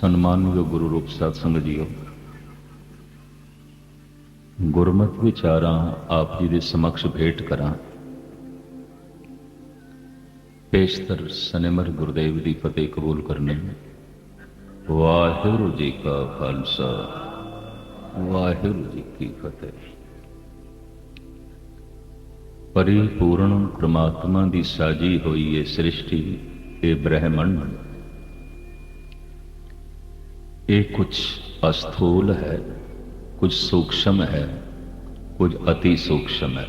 ਸਨਮਾਨਯੋਗ ਗੁਰੂ ਰੂਪ ਸਾਧ ਸੰਗਤ ਜੀਓ, ਗੁਰਮਤਿ ਵਿਚਾਰਾਂ ਆਪ ਜੀ ਦੇ ਸਮਕਸ਼ ਭੇਟ ਕਰਾਂ। ਪੇਸ਼ਤਰ ਸਨਿਮਰ ਗੁਰਦੇਵ ਦੀ ਫਤਿਹ ਕਬੂਲ ਕਰਨੀ। ਵਾਹਿਗੁਰੂ ਜੀ ਕਾ ਖਾਲਸਾ, ਵਾਹਿਗੁਰੂ ਜੀ ਕੀ ਫਤਿਹ। ਪਰਿਪੂਰਨ ਪ੍ਰਮਾਤਮਾ ਦੀ ਸਾਜੀ ਹੋਈ ਇਹ ਸ੍ਰਿਸ਼ਟੀ, ਇਹ ਬ੍ਰਹਿਮੰਡ, ਇਹ ਕੁਛ ਅਸਥੂਲ ਹੈ, ਕੁਝ ਸੂक्ष्म ਹੈ, ਕੁਝ ਅਤੀ ਸੂक्ष्म ਹੈ।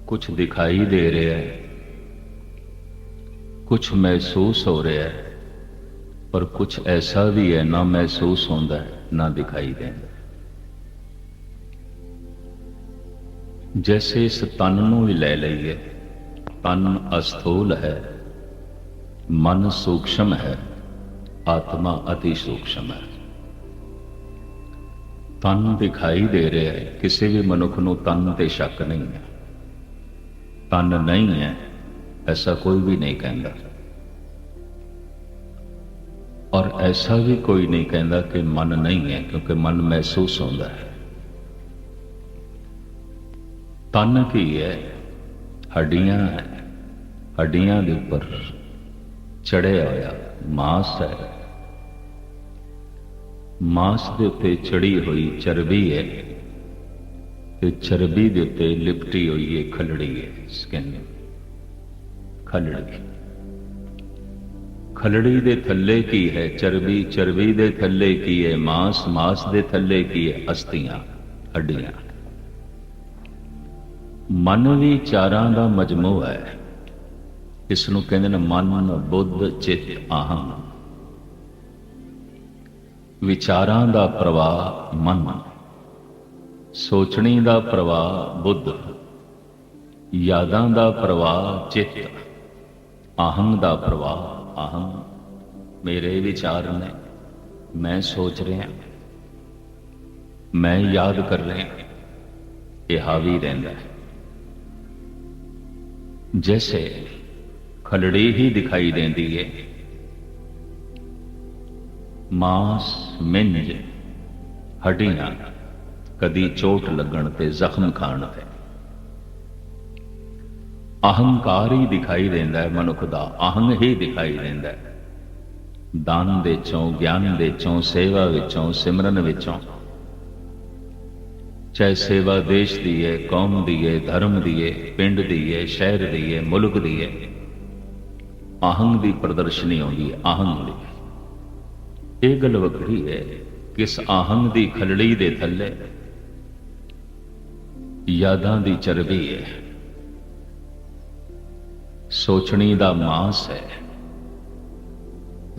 ਕੁਛ ਦਿਖਾਈ ਦੇ ਰਿਹਾ ਹੈ, ਕੁਛ ਮਹਿਸੂਸ ਹੋ ਰਿਹਾ ਹੈ, ਪਰ ਕੁਛ ਐਸਾ ਵੀ ਹੈ ਨਾ ਮਹਿਸੂਸ ਹੁੰਦਾ ਹੈ ਨਾ ਦਿਖਾਈ ਦਿੰਦਾ। ਜੈਸੇ ਇਸ ਤਨ ਨੂੰ ਵੀ ਲੈ ਲਈਏ, ਤਨ ਅਸਥੂਲ ਹੈ, ਮਨ ਸੂक्ष्म ਹੈ, ਆਤਮਾ ਅਤੀ ਸੂक्ष्म ਹੈ। ਤਨ ਦਿਖਾਈ ਦੇ ਰਿਹਾ ਹੈ, ਕਿਸੇ ਵੀ ਮਨੁੱਖ ਨੂੰ ਤਨ ਤੇ ਸ਼ੱਕ ਨਹੀਂ ਹੈ। ਤਨ ਨਹੀਂ ਹੈ ਐਸਾ ਕੋਈ ਵੀ ਨਹੀਂ ਕਹਿੰਦਾ, ਔਰ ਐਸਾ ਵੀ ਕੋਈ ਨਹੀਂ ਕਹਿੰਦਾ ਕਿ ਮਨ ਨਹੀਂ ਹੈ, ਕਿਉਂਕਿ ਮਨ ਮਹਿਸੂਸ ਹੁੰਦਾ ਹੈ। ਤਨ ਕੀ ਹੈ? ਹੱਡੀਆਂ ਹੈ, ਹੱਡੀਆਂ ਦੇ ਉੱਪਰ ਚੜਿਆ ਹੋਇਆ ਮਾਸ ਹੈ, ਮਾਸ ਦੇ ਉੱਤੇ ਚੜੀ ਹੋਈ ਚਰਬੀ ਹੈ, ਤੇ ਚਰਬੀ ਦੇ ਉੱਤੇ ਲਿਪਟੀ ਹੋਈ ਹੈ ਖਲੜੀ ਹੈ, ਸਕਿਨ, ਖਲੜੀ। ਖਲੜੀ ਦੇ ਥੱਲੇ ਕੀ ਹੈ? ਚਰਬੀ, ਚਰਬੀ ਦੇ ਥੱਲੇ ਕੀ ਹੈ? ਮਾਸ, ਮਾਸ ਦੇ ਥੱਲੇ ਕੀ ਹੈ? ਅਸਥੀਆਂ, ਹੱਡੀਆਂ। ਮਨ ਵੀ ਚਾਰਾਂ ਦਾ ਮਜਮੂ ਹੈ। ਇਸ ਨੂੰ ਕਹਿੰਦੇ ਨੇ ਮਨ, ਬੁੱਧ, ਚਿੱਤ, ਆਹੰ। ਵਿਚਾਰਾਂ ਦਾ ਪ੍ਰਵਾਹ ਮਨ, ਸੋਚਣੀ ਦਾ ਪ੍ਰਵਾਹ ਬੁੱਧ, ਯਾਦਾਂ ਦਾ ਪ੍ਰਵਾਹ ਚਿੱਤ, ਆਹੰ ਦਾ ਪ੍ਰਵਾਹ ਆਹੰ। ਮੇਰੇ ਵਿਚਾਰ ਨੇ, ਮੈਂ ਸੋਚ ਰਿਹਾ, ਮੈਂ ਯਾਦ ਕਰ ਰਿਹਾ, ਇਹ ਹਾਵੀ ਰਹਿੰਦਾ ਹੈ। ਜੈਸੇ ਖਲੜੀ ਹੀ ਦਿਖਾਈ ਦੇਂਦੀ ਹੈ, ਮਾਸ, ਮਿੰਜ, ਹੱਡੀਆਂ, ਕਦੀ ਚੋਟ ਲੱਗਣ ਤੇ, ਜ਼ਖਮ ਖਾਣ ਤੇ। ਅਹੰਕਾਰ ਹੀ ਦਿਖਾਈ ਦਿੰਦਾ ਹੈ ਮਨੁੱਖ ਦਾ, ਅਹੰਗ ਹੀ ਦਿਖਾਈ ਦਿੰਦਾ ਹੈ। ਦਾਨ ਦੇ ਚੋਂ, ਗਿਆਨ ਦੇ ਚੋਂ, ਸੇਵਾ ਵਿੱਚੋਂ, ਸਿਮਰਨ ਵਿੱਚੋਂ, ਚਾਹੇ ਸੇਵਾ ਦੇਸ਼ ਦੀ ਹੈ, ਕੌਮ ਦੀ ਹੈ, ਧਰਮ ਦੀ ਹੈ, ਪਿੰਡ ਦੀ ਹੈ, ਸ਼ਹਿਰ ਦੀ ਹੈ, ਮੁਲਕ ਦੀ ਹੈ, ਅਹੰਗ ਦੀ ਪ੍ਰਦਰਸ਼ਨੀ ਆਉਂਦੀ ਹੈ, ਅਹੰਗ ਦੀ। ਇਹ ਗੱਲ ਵੱਖਰੀ ਹੈ ਕਿ ਇਸ ਅਹੰਗ ਦੀ ਖਲੜੀ ਦੇ ਥੱਲੇ ਯਾਦਾਂ ਦੀ ਚਰਬੀ ਹੈ, ਸੋਚਣੀ ਦਾ ਮਾਸ ਹੈ,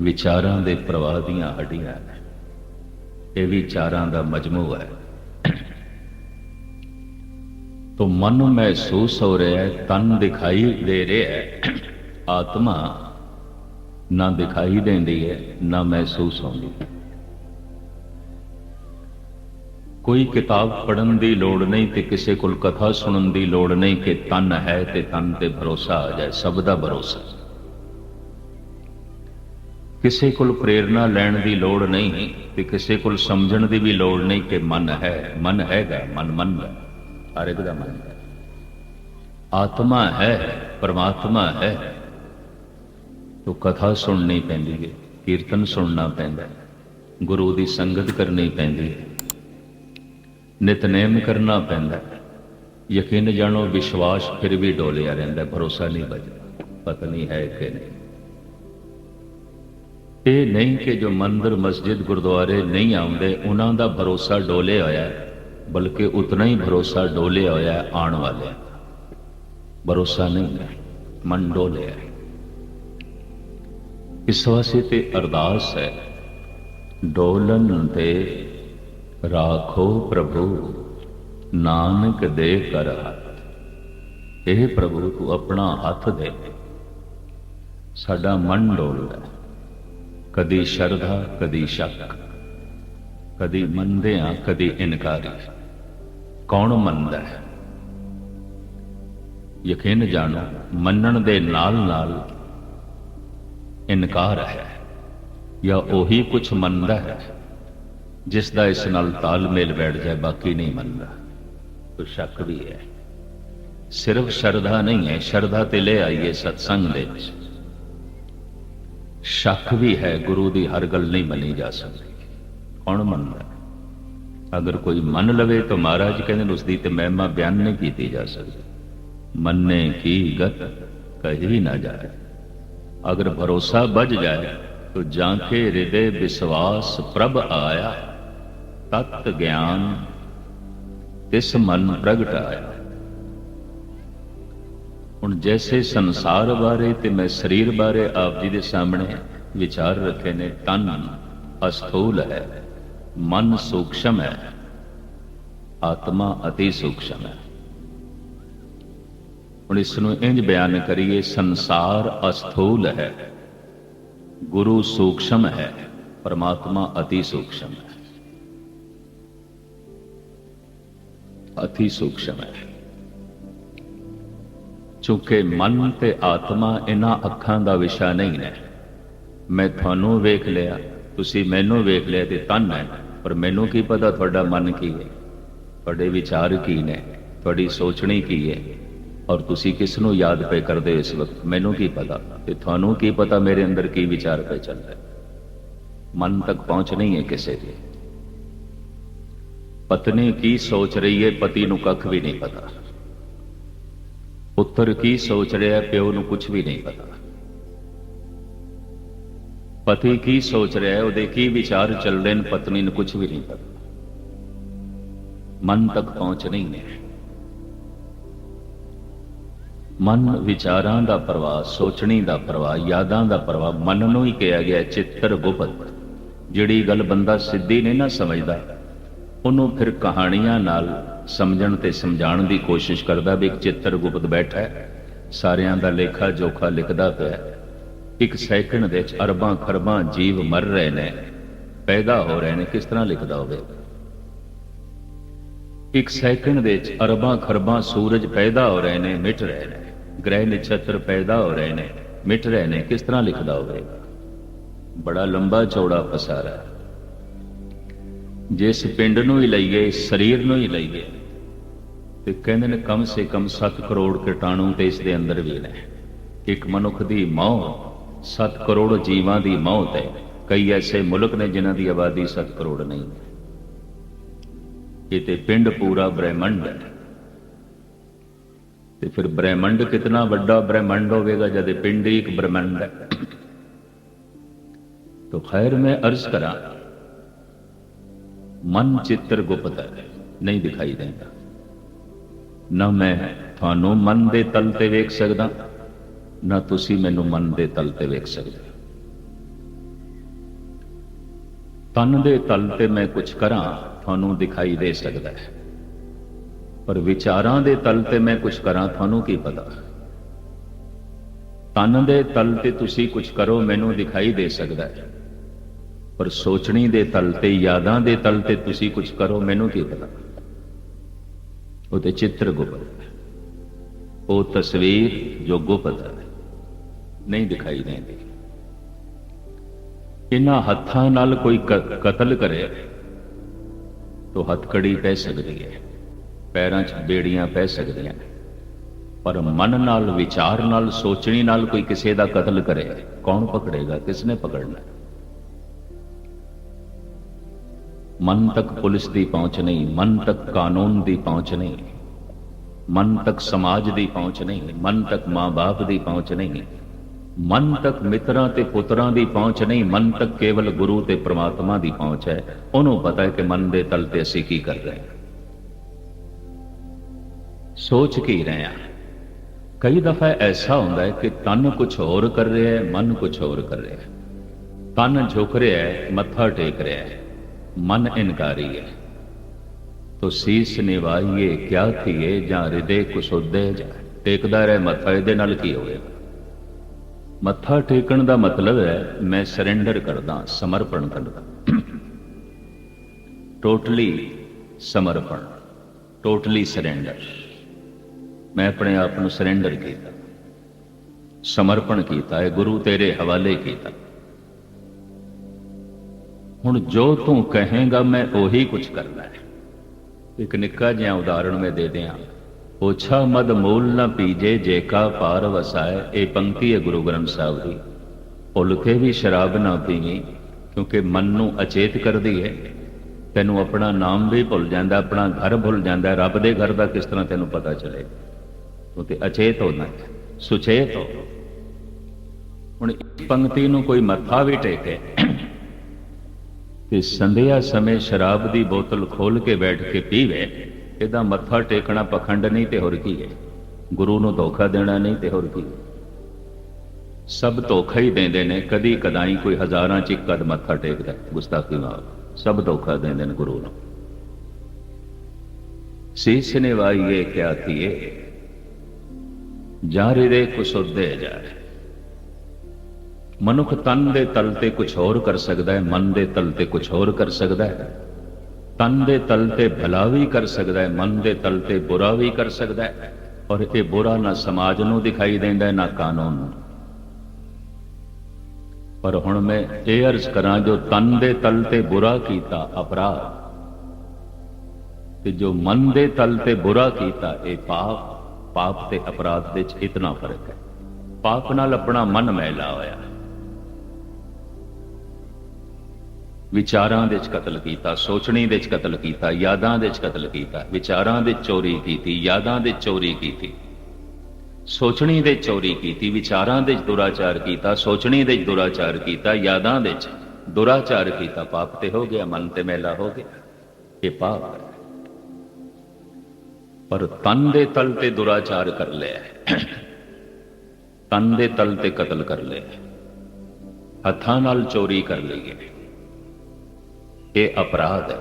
ਵਿਚਾਰਾਂ ਦੇ ਪ੍ਰਵਾਹ ਦੀਆਂ ਹੱਡੀਆਂ ਹੈ। ਇਹ ਵੀ ਚਾਰਾਂ ਦਾ ਮਜਮੂ ਹੈ। तो मन महसूस हो रहा है, तन दिखाई दे रहा है, आत्मा ना दिखाई देती है ना महसूस होती। कोई किताब पढ़न की लोड़ नहीं ते किसी को कथा सुनन की लोड़ नहीं कि तन है ते तन ते भरोसा आ जाए। सब दा भरोसा। किसी को प्रेरणा लैण की लोड़ नहीं ते किसी को समझण की भी लोड़ नहीं कि मन है, मन हैगा, मन मन है, हर एक दा मन है। आत्मा है, परमात्मा है, तो कथा सुननी पैंदी है, कीर्तन सुनना पैंदा है, गुरु की संगत करनी पैंदी है, नितनेम करना पैंदा है। यकीन जानो विश्वास फिर भी डोलिया रहिंदा, भरोसा नहीं बचदा, पता नहीं है कि नहीं। ये नहीं कि जो मंदिर मस्जिद गुरुद्वारे नहीं आउंदे उन्हां दा भरोसा डोले होया है, बल्कि उतना ही भरोसा डोले होया है आने वाले। भरोसा नहीं है, मन डोले है। इस वास्ते ते अरदास है, डोलन ते राखो प्रभु नानक दे कर हाथ। हे प्रभु तू अपना हाथ दे, साडा मन डोलदा, कदी शरधा कदी शक, कदी मनदे हां कदी इनकारी। कौन मनदा है? यकीन जानो मनण दे नाल नाल इनकार है। ਜਾਂ ਉਹੀ ਕੁਛ ਮੰਨਦਾ ਹੈ ਜਿਸ ਦਾ ਇਸ ਨਾਲ ਤਾਲਮੇਲ ਬੈਠ ਜਾਏ, ਬਾਕੀ ਨਹੀਂ ਮੰਨਦਾ। ਕੋਈ ਸ਼ੱਕ ਵੀ ਹੈ। ਸਿਰਫ ਸ਼ਰਧਾ ਨਹੀਂ ਹੈ, ਸ਼ਰਧਾ ਤੇ ਲੈ ਆਈਏ ਸਤਸੰਗ ਦੇ ਵਿੱਚ। ਸ਼ੱਕ ਵੀ ਹੈ, ਗੁਰੂ ਦੀ ਹਰ ਗੱਲ ਨਹੀਂ ਮੰਨੀ ਜਾ ਸਕਦੀ। ਕੌਣ ਮੰਨਦਾ? ਅਗਰ ਕੋਈ ਮੰਨ ਲਵੇ ਤਾਂ ਮਹਾਰਾਜ ਕਹਿੰਦੇ ਨੇ ਉਸਦੀ ਤੇ ਮਹਿਮਾ ਬਿਆਨ ਨਹੀਂ ਕੀਤੀ ਜਾ ਸਕਦੀ। ਮੰਨੇ ਕੀ ਗਤ ਕਹੀ ਨਾ ਜਾਏ। ਅਗਰ ਭਰੋਸਾ ਵੱਜ ਜਾਏ तो जाके हृदय विश्वास प्रभ आया, तत् ज्ञान तिस मन प्रगट आया। हुण जैसे संसार बारे ते मैं शरीर बारे आप जी दे सामने विचार रखे ने, तन अस्थूल है, मन सूक्ष्म है, आत्मा अति सूक्ष्म है। हुण इसनूं इंज बयान करिए, संसार अस्थूल है, गुरु सूक्ष्म है, परमात्मा अति सूक्ष्म है। अति सूक्ष्म है। चूंकि मन ते आत्मा इन्हां अखां दा विषय नहीं है। मैं थानू वेख लिया, तुसी मैनू वेख लिया ते तन है, पर मैनू की पता तुहाडा मन की है, तुहाडे विचार की ने, तुहाडी सोचनी की है, और तुसी किस नूं याद पे करदे इस वक्त, मैनू की पता ते थानू की पता मेरे अंदर की विचार पे चल रहा है। मन तक पहुंच नहीं है किसी की। पत्नी की सोच रही है, पति नूं कख भी नहीं पता। पुत्र की सोच रहा है, प्यो नूं कुछ भी नहीं पता। पति की सोच रहा है, उहदे की विचार चल रहे हैं, पत्नी नूं कुछ भी नहीं पता। मन तक पहुंच नहीं है। मन विचारां दा प्रवाह, सोचनी दा प्रवाह, यादां दा प्रवाह, मन नूं ही कहा गया चित्र गुप्त। जिहड़ी गल बंदा सिद्धी नहीं ना समझदा, उन्हों फिर कहानियां नाल समझण ते समझाण दी कोशिश करदा भी एक चित्र गुप्त बैठा है, सारियां दा लेखा जोखा लिखदा पिया। एक सैकंड दे विच अरबां खरबां जीव मर रहे ने, पैदा हो रहे ने, किस तरह लिखदा होवेगा? एक सैकंड दे विच अरबां खरबां सूरज पैदा हो रहे ने, मिट रहे ने, ग्रह नक्षत्र पैदा हो रहे ने, मिट रहे ने, किस तरह लिखदा होवेगा? बड़ा लंबा चौड़ा पसारा। जिस पिंड नूं ही लईए, शरीर नूं ही लईए, ते कहंदे ने कम से कम 7 करोड़ कीटाणु ते इस दे अंदर भी ने। एक मनुख दी मौत 7 करोड़ जीवां दी मौत है। कई ऐसे मुल्क ने जिन्हां दी आबादी 7 करोड़ नहीं। ये ते पिंड पूरा ब्रह्मंड है। ते फिर ब्रह्मंड कितना बड़ा ब्रह्मंड होगा जब पिंड ही एक ब्रह्मंड है। तो खैर मैं अर्ज करा, मन चित्र गुप्त है, नहीं दिखाई देता। ना मैं थानू मन दे तल ते वेख सकदा, ना तुसी मैनू मन दे तल ते वेख सकदे। तन दे तल ते मैं कुछ करा थानू दिखाई दे सकता है, पर विचारां दे तल ते मैं कुछ करा थानू की पता। तन दे तल ते तुसी कुछ करो मैनू दिखाई दे सकता है, पर सोचनी दे तल ते, यादां दे तल ते तुसी कुछ करो मैनू की पता। वो ते चित्र गुप्त है, वो तस्वीर जो गुप्त है, नहीं दिखाई देती। इन्हां हत्थां नाल कोई कतल करे तो हथकड़ी पै सकती है, पैरां च बेड़ियां पै सकदियां, पर मन नाल, विचार नाल, सोचनी नाल कोई किसी का कतल करे, कौन पकड़ेगा? किसने पकड़ना? मन तक पुलिस की पहुंच नहीं, मन तक कानून की पहुंच नहीं, मन तक समाज की पहुंच नहीं, मन तक मां बाप की पहुंच नहीं, मन तक मित्रां ते पुत्रां दी पहुंच नहीं, मन तक केवल गुरु ते परमात्मा दी पहुंच है। उन्होंने पता है कि मन दे तल ते असीं की कर रहे हैं, सोच की रहे हैं। कई दफा ऐसा होता है कि तन कुछ होर कर रहा है, मन कुछ होर कर रहा है। तन झुक रहा है, मत्था टेक रहा है, मन इनकारी है। तो सीस निवाइए क्या थिए, जां हृदय कुसुदे जाए। टेकदा रहे मत्था, इहदे नाल की होवेगा? मत्था टेकण का मतलब है मैं सरेंडर करदा, समर्पण करदा, टोटली समर्पण, टोटली सरेंडर। मैं अपने आप को सरेंडर किया, समर्पण किया है, गुरु तेरे हवाले किया। ਹੁਣ ਜੋ ਤੂੰ ਕਹੇਗਾ ਮੈਂ ਉਹੀ ਕੁਝ ਕਰਨਾ ਹੈ। ਇੱਕ ਨਿੱਕਾ ਜਿਹਾ ਉਦਾਹਰਣ ਮੈਂ ਦੇ ਦਿਆਂ। ਓਛਾ ਮਦ ਮੂਲ ਨਾ ਪੀਜੇ ਜੇਕਾ ਪਾਰ ਵਸਾਏ। ਇਹ ਪੰਕਤੀ ਹੈ ਗੁਰੂ ਗ੍ਰੰਥ ਸਾਹਿਬ ਦੀ। ਭੁੱਲ ਕੇ ਵੀ ਸ਼ਰਾਬ ਨਾ ਪੀਵੀਂ, ਕਿਉਂਕਿ ਮਨ ਨੂੰ ਅਚੇਤ ਕਰਦੀ ਹੈ। ਤੈਨੂੰ ਆਪਣਾ ਨਾਮ ਵੀ ਭੁੱਲ ਜਾਂਦਾ, ਆਪਣਾ ਘਰ ਭੁੱਲ ਜਾਂਦਾ। ਰੱਬ ਦੇ ਘਰ ਦਾ ਕਿਸ ਤਰ੍ਹਾਂ ਤੈਨੂੰ ਪਤਾ ਚਲੇ? ਤੂੰ ਤੇ ਅਚੇਤ ਹੋਣਾ, ਸੁਚੇਤ ਹੋ। ਹੁਣ ਇਸ ਪੰਕਤੀ ਨੂੰ ਕੋਈ ਮੱਥਾ ਵੀ ਟੇਕੇ ਤੇ ਸੰਧਿਆ ਸਮੇਂ ਸ਼ਰਾਬ ਦੀ ਬੋਤਲ ਖੋਲ ਕੇ ਬੈਠ ਕੇ ਪੀਵੇ, ਇਹਦਾ ਮੱਥਾ ਟੇਕਣਾ ਪਖੰਡ ਨਹੀਂ ਤੇ ਹੋਰ ਕੀ ਹੈ? ਗੁਰੂ ਨੂੰ ਧੋਖਾ ਦੇਣਾ ਨਹੀਂ ਤੇ ਹੋਰ ਕੀ? ਸਭ ਧੋਖਾ ਹੀ ਦਿੰਦੇ ਨੇ। ਕਦੀ ਕਦਾਈ ਕੋਈ ਹਜ਼ਾਰਾਂ ਚ ਇੱਕ ਕਦ ਮੱਥਾ ਟੇਕਦਾ ਗੁਸਤਾਖੀ ਨਾਲ। ਸਭ ਧੋਖਾ ਦਿੰਦੇ ਨੇ ਗੁਰੂ ਨੂੰ। ਸੀਸ ਨਿਵਾਈਏ ਕਿਆ ਥੀਏ, ਜਾਂ ਹਿਰਦੇ ਕੁਸੁੱਦੇ ਜਾਏ। ਮਨੁੱਖ ਤਨ ਦੇ ਤਲ ਤੇ ਕੁਛ ਹੋਰ ਕਰ ਸਕਦਾ ਹੈ, ਮਨ ਦੇ ਤਲ ਤੇ ਕੁਛ ਹੋਰ ਕਰ ਸਕਦਾ ਹੈ। ਤਨ ਦੇ ਤਲ ਤੇ ਭਲਾ ਵੀ ਕਰ ਸਕਦਾ ਹੈ, ਮਨ ਦੇ ਤਲ ਤੇ ਬੁਰਾ ਵੀ ਕਰ ਸਕਦਾ ਹੈ। ਔਰ ਇਹ ਬੁਰਾ ਨਾ ਸਮਾਜ ਨੂੰ ਦਿਖਾਈ ਦਿੰਦਾ ਹੈ, ਨਾ ਕਾਨੂੰਨ ਨੂੰ। ਪਰ ਹੁਣ ਮੈਂ ਇਹ ਅਰਜ਼ ਕਰਾਂ, ਜੋ ਤਨ ਦੇ ਤਲ ਤੇ ਬੁਰਾ ਕੀਤਾ ਅਪਰਾਧ, ਤੇ ਜੋ ਮਨ ਦੇ ਤਲ ਤੇ ਬੁਰਾ ਕੀਤਾ ਇਹ ਪਾਪ। ਪਾਪ ਤੇ ਅਪਰਾਧ ਦੇ ਵਿੱਚ ਇਤਨਾ ਫਰਕ ਹੈ। ਪਾਪ ਨਾਲ ਆਪਣਾ ਮਨ ਮੈਲਾ ਹੋਇਆ, ਵਿਚਾਰਾਂ ਦੇ ਵਿੱਚ ਕਤਲ ਕੀਤਾ, ਸੋਚਣੀ ਦੇ ਵਿੱਚ ਕਤਲ ਕੀਤਾ, ਯਾਦਾਂ ਦੇ ਵਿੱਚ ਕਤਲ ਕੀਤਾ। ਵਿਚਾਰਾਂ ਦੇ ਚੋਰੀ ਕੀਤੀ, ਯਾਦਾਂ ਦੇ ਚੋਰੀ ਕੀਤੀ, ਸੋਚਣੀ ਦੇ ਚੋਰੀ ਕੀਤੀ, ਵਿਚਾਰਾਂ ਦੇ ਦੁਰਾਚਾਰ ਕੀਤਾ, ਸੋਚਣੀ ਦੇ ਦੁਰਾਚਾਰ ਕੀਤਾ, ਯਾਦਾਂ ਦੇ ਦੁਰਾਚਾਰ ਕੀਤਾ। ਪਾਪ ਤੇ ਹੋ ਗਿਆ, ਮਨ ਤੇ ਮੈਲਾ ਹੋ ਗਿਆ, ਇਹ ਪਾਪ ਹੈ। ਪਰ ਤਨ ਦੇ ਤਲ ਤੇ ਦੁਰਾਚਾਰ ਕਰ ਲਿਆ, ਤਨ ਦੇ ਤਲ ਤੇ ਕਤਲ ਕਰ ਲਿਆ, ਹੱਥਾਂ ਨਾਲ ਚੋਰੀ ਕਰ ਲਈ ਹੈ, ਇਹ ਅਪਰਾਧ ਹੈ।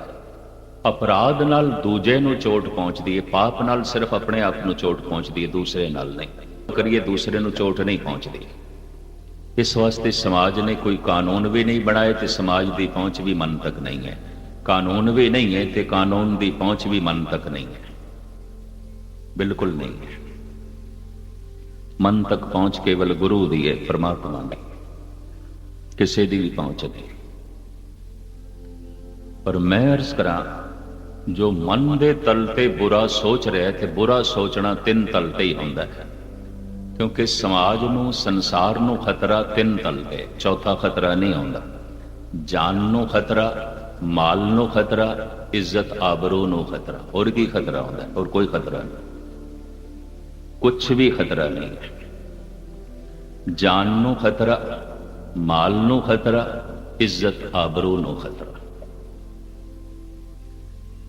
ਅਪਰਾਧ ਨਾਲ ਦੂਜੇ ਨੂੰ ਚੋਟ ਪਹੁੰਚਦੀ ਹੈ, ਪਾਪ ਨਾਲ ਸਿਰਫ ਆਪਣੇ ਆਪ ਨੂੰ ਚੋਟ ਪਹੁੰਚਦੀ ਹੈ, ਦੂਸਰੇ ਨਾਲ ਨਹੀਂ। ਕਰੀਏ ਦੂਸਰੇ ਨੂੰ ਚੋਟ ਨਹੀਂ ਪਹੁੰਚਦੀ। ਇਸ ਵਾਸਤੇ ਸਮਾਜ ਨੇ ਕੋਈ ਕਾਨੂੰਨ ਵੀ ਨਹੀਂ ਬਣਾਏ ਤੇ ਸਮਾਜ ਦੀ ਪਹੁੰਚ ਵੀ ਮਨ ਤੱਕ ਨਹੀਂ ਹੈ। ਕਾਨੂੰਨ ਵੀ ਨਹੀਂ ਹੈ ਤੇ ਕਾਨੂੰਨ ਦੀ ਪਹੁੰਚ ਵੀ ਮਨ ਤੱਕ ਨਹੀਂ ਹੈ, ਬਿਲਕੁਲ ਨਹੀਂ ਹੈ। ਮਨ ਤੱਕ ਪਹੁੰਚ ਕੇਵਲ ਗੁਰੂ ਦੀ ਹੈ, ਪਰਮਾਤਮਾ ਦੀ, ਕਿਸੇ ਦੀ ਵੀ ਪਹੁੰਚ ਨਹੀਂ। ਪਰ ਮੈਂ ਅਰਜ਼ ਕਰਾਂ, ਜੋ ਮਨ ਦੇ ਤਲ ਤੇ ਬੁਰਾ ਸੋਚ ਰਿਹਾ, ਤੇ ਬੁਰਾ ਸੋਚਣਾ ਤਿੰਨ ਤਲ ਤੇ ਹੀ ਹੁੰਦਾ ਹੈ। ਕਿਉਂਕਿ ਸਮਾਜ ਨੂੰ, ਸੰਸਾਰ ਨੂੰ ਖਤਰਾ ਤਿੰਨ ਤਲ ਤੇ, ਚੌਥਾ ਖਤਰਾ ਨਹੀਂ ਆਉਂਦਾ। ਜਾਨ ਨੂੰ ਖਤਰਾ, ਮਾਲ ਨੂੰ ਖਤਰਾ, ਇੱਜ਼ਤ ਆਬਰੂ ਨੂੰ ਖਤਰਾ। ਹੋਰ ਕੀ ਖਤਰਾ ਹੁੰਦਾ? ਹੋਰ ਕੋਈ ਖਤਰਾ ਨਹੀਂ, ਕੁਛ ਵੀ ਖਤਰਾ ਨਹੀਂ ਹੈ। ਜਾਨ ਨੂੰ ਖਤਰਾ, ਮਾਲ ਨੂੰ ਖਤਰਾ, ਇੱਜ਼ਤ ਆਬਰੂ ਨੂੰ ਖਤਰਾ।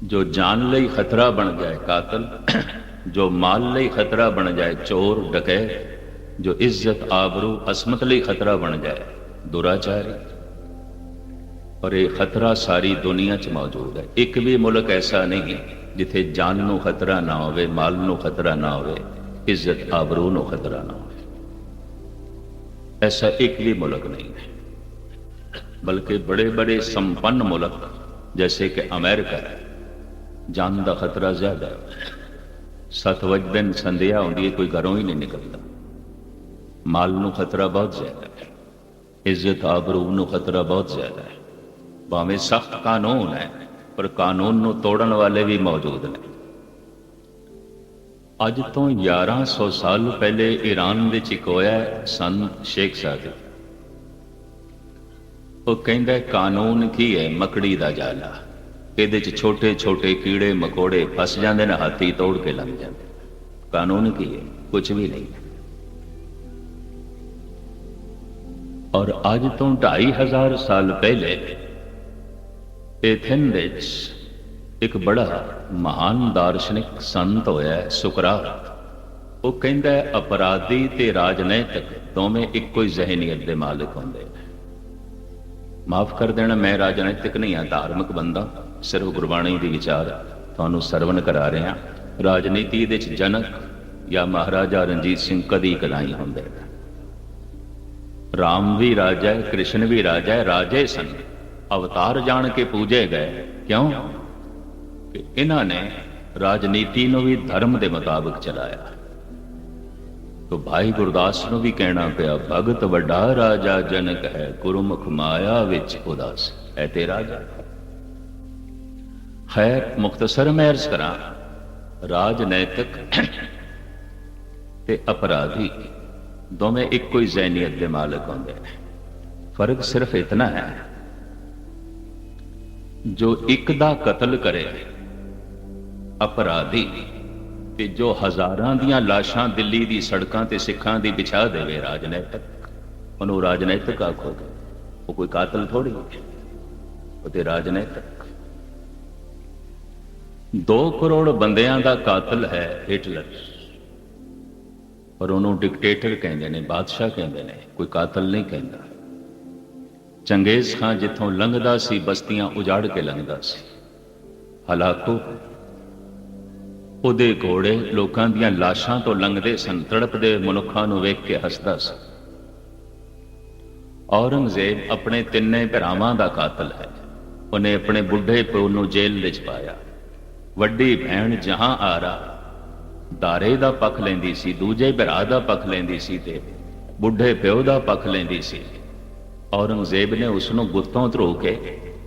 ਜੋ ਜਾਨ ਲਈ ਖਤਰਾ ਬਣ ਜਾਏ ਕਾਤਲ, ਜੋ ਮਾਲ ਲਈ ਖਤਰਾ ਬਣ ਜਾਏ ਚੋਰ ਡਕੈਤ, ਜੋ ਇੱਜ਼ਤ ਆਬਰੂ ਅਸਮਤ ਲਈ ਖਤਰਾ ਬਣ ਜਾਏ ਦੁਰਾਚਾਰੀ। ਔਰ ਇਹ ਖਤਰਾ ਸਾਰੀ ਦੁਨੀਆ 'ਚ ਮੌਜੂਦ ਹੈ। ਇੱਕ ਵੀ ਮੁਲਕ ਐਸਾ ਨਹੀਂ ਜਿੱਥੇ ਜਾਨ ਨੂੰ ਖਤਰਾ ਨਾ ਹੋਵੇ, ਮਾਲ ਨੂੰ ਖਤਰਾ ਨਾ ਹੋਵੇ, ਇੱਜ਼ਤ ਆਬਰੂ ਨੂੰ ਖਤਰਾ ਨਾ ਹੋਵੇ। ਐਸਾ ਇੱਕ ਵੀ ਮੁਲਕ ਨਹੀਂ ਹੈ। ਬਲਕਿ ਬੜੇ ਬੜੇ ਸੰਪੰਨ ਮੁਲਕ ਜੈਸੇ ਕਿ ਅमेरिका है, ਜਾਨ ਦਾ ਖਤਰਾ ਜ਼ਿਆਦਾ ਹੈ। 7 ਵਜੇ ਦਿਨ ਸੰਧਿਆ ਹੁੰਦੀ ਹੈ, ਕੋਈ ਘਰੋਂ ਹੀ ਨਹੀਂ ਨਿਕਲਦਾ। ਮਾਲ ਨੂੰ ਖਤਰਾ ਬਹੁਤ ਜ਼ਿਆਦਾ ਹੈ, ਇੱਜ਼ਤ ਆਬਰੂ ਨੂੰ ਖਤਰਾ ਬਹੁਤ ਜ਼ਿਆਦਾ ਹੈ। ਭਾਵੇਂ ਸਖਤ ਕਾਨੂੰਨ ਹੈ, ਪਰ ਕਾਨੂੰਨ ਨੂੰ ਤੋੜਨ ਵਾਲੇ ਵੀ ਮੌਜੂਦ ਨੇ। ਅੱਜ ਤੋਂ 1100 ਸਾਲ ਪਹਿਲੇ ਈਰਾਨ ਵਿੱਚ ਇੱਕ ਹੋਇਆ ਸੰਤ ਸ਼ੇਖ ਸਾਦੀ। ਉਹ ਕਹਿੰਦਾ ਕਾਨੂੰਨ ਕੀ ਹੈ? ਮਕੜੀ ਦਾ ਜਾਲਾ। ਇਹਦੇ 'ਚ ਛੋਟੇ ਛੋਟੇ ਕੀੜੇ ਮਕੌੜੇ ਫਸ ਜਾਂਦੇ ਨੇ, ਹਾਥੀ ਤੋੜ ਕੇ ਲੰਘ ਜਾਂਦੇ। ਕਾਨੂੰਨ ਕੀ ਹੈ? ਕੁਝ ਵੀ ਨਹੀਂ। ਔਰ ਅੱਜ ਤੋਂ 2500 ਸਾਲ ਪਹਿਲੇ ਐਥਨ ਵਿੱਚ ਇੱਕ ਬੜਾ ਮਹਾਨ ਦਾਰਸ਼ਨਿਕ ਸੰਤ ਹੋਇਆ ਸੁਕਰਾਤ। ਉਹ ਕਹਿੰਦਾ ਅਪਰਾਧੀ ਤੇ ਰਾਜਨੀਤਿਕ ਦੋਵੇਂ ਇੱਕੋ ਹੀ ਜ਼ਹਿਨੀਅਤ ਦੇ ਮਾਲਕ ਹੁੰਦੇ ਨੇ। ਮਾਫ ਕਰ ਦੇਣਾ, ਮੈਂ ਰਾਜਨੀਤਿਕ ਨਹੀਂ ਹਾਂ, ਧਾਰਮਿਕ ਬੰਦਾ, ਸਿਰਫ ਗੁਰਬਾਣੀ ਦੀ ਵਿਚਾਰ ਤੁਹਾਨੂੰ ਸਰਵਣ ਕਰਾ ਰਿਹਾ। ਰਾਜਨੀਤੀ ਦੇ ਵਿੱਚ ਜਨਕ ਜਾਂ ਮਹਾਰਾਜਾ ਰਣਜੀਤ ਸਿੰਘ ਕਦੀ ਕਦਾਈ ਹੁੰਦੇ। ਰਾਮ ਵੀ ਰਾਜਾ ਹੈ, ਕ੍ਰਿਸ਼ਨ ਵੀ ਰਾਜਾ ਹੈ, ਰਾਜੇ ਸਨ, ਅਵਤਾਰ ਜਾਣ ਕੇ ਪੂਜੇ ਗਏ। ਕਿਉਂ? ਕਿ ਇਹਨਾਂ ਨੇ ਰਾਜਨੀਤੀ ਨੂੰ ਵੀ ਧਰਮ ਦੇ ਮੁਤਾਬਕ ਚਲਾਇਆ। तो भाई गुरदास ਨੂੰ ਵੀ ਕਹਿਣਾ ਪਿਆ, ਭਗਤ ਵੱਡਾ ਰਾਜਾ ਜਨਕ ਹੈ, ਗੁਰਮੁਖ ਮਾਇਆ ਵਿੱਚ ਉਦਾਸ। है तेरा जा। खैर मुख्तसर मैं अर्ज करा, राजनैतिक ते अपराधी दोवें इक्को ही ज़हनीयत के मालिक होंगे। फर्क सिर्फ इतना है, जो एक दा कतल करे अपराधी, ते जो हज़ारां दियां लाशां दिल्ली दी सड़कां ते सिखां दी बिछा देवे राजनैतिक, उन्होंने राजनैतिक आखोगे। वो कोई कातल थोड़ी, वो तो राजनैतिक। 2 करोड़ बंदियां दा कातल है हिटलर, पर उन्होंने डिक्टेटर कहते हैं, बादशाह कहते हैं, कोई कातल नहीं कहता। चंगेज खां जिथों लंघदा सी बस्तियां उजाड़ के लंघदा सी, हलाकू उहदे घोड़े लोकां दियां लाशां तो लंघदे सन, तड़पदे मनुखां नूं वेख के हसदा सी। औरंगजेब अपने तिन्ने भरावां दा कातल है। उन्हें अपने बुढ़े प्यो नूं जेल विच पाया। वड्डी भैण जहां आरा दारे दा पक्ष लैंदी सी, दूजे भरा दा पक्ष लैंदी सी ते बुढ़े प्यो दा पक्ष लैंदी सी। औरंगजेब ने उसनों गुत्तों धरो के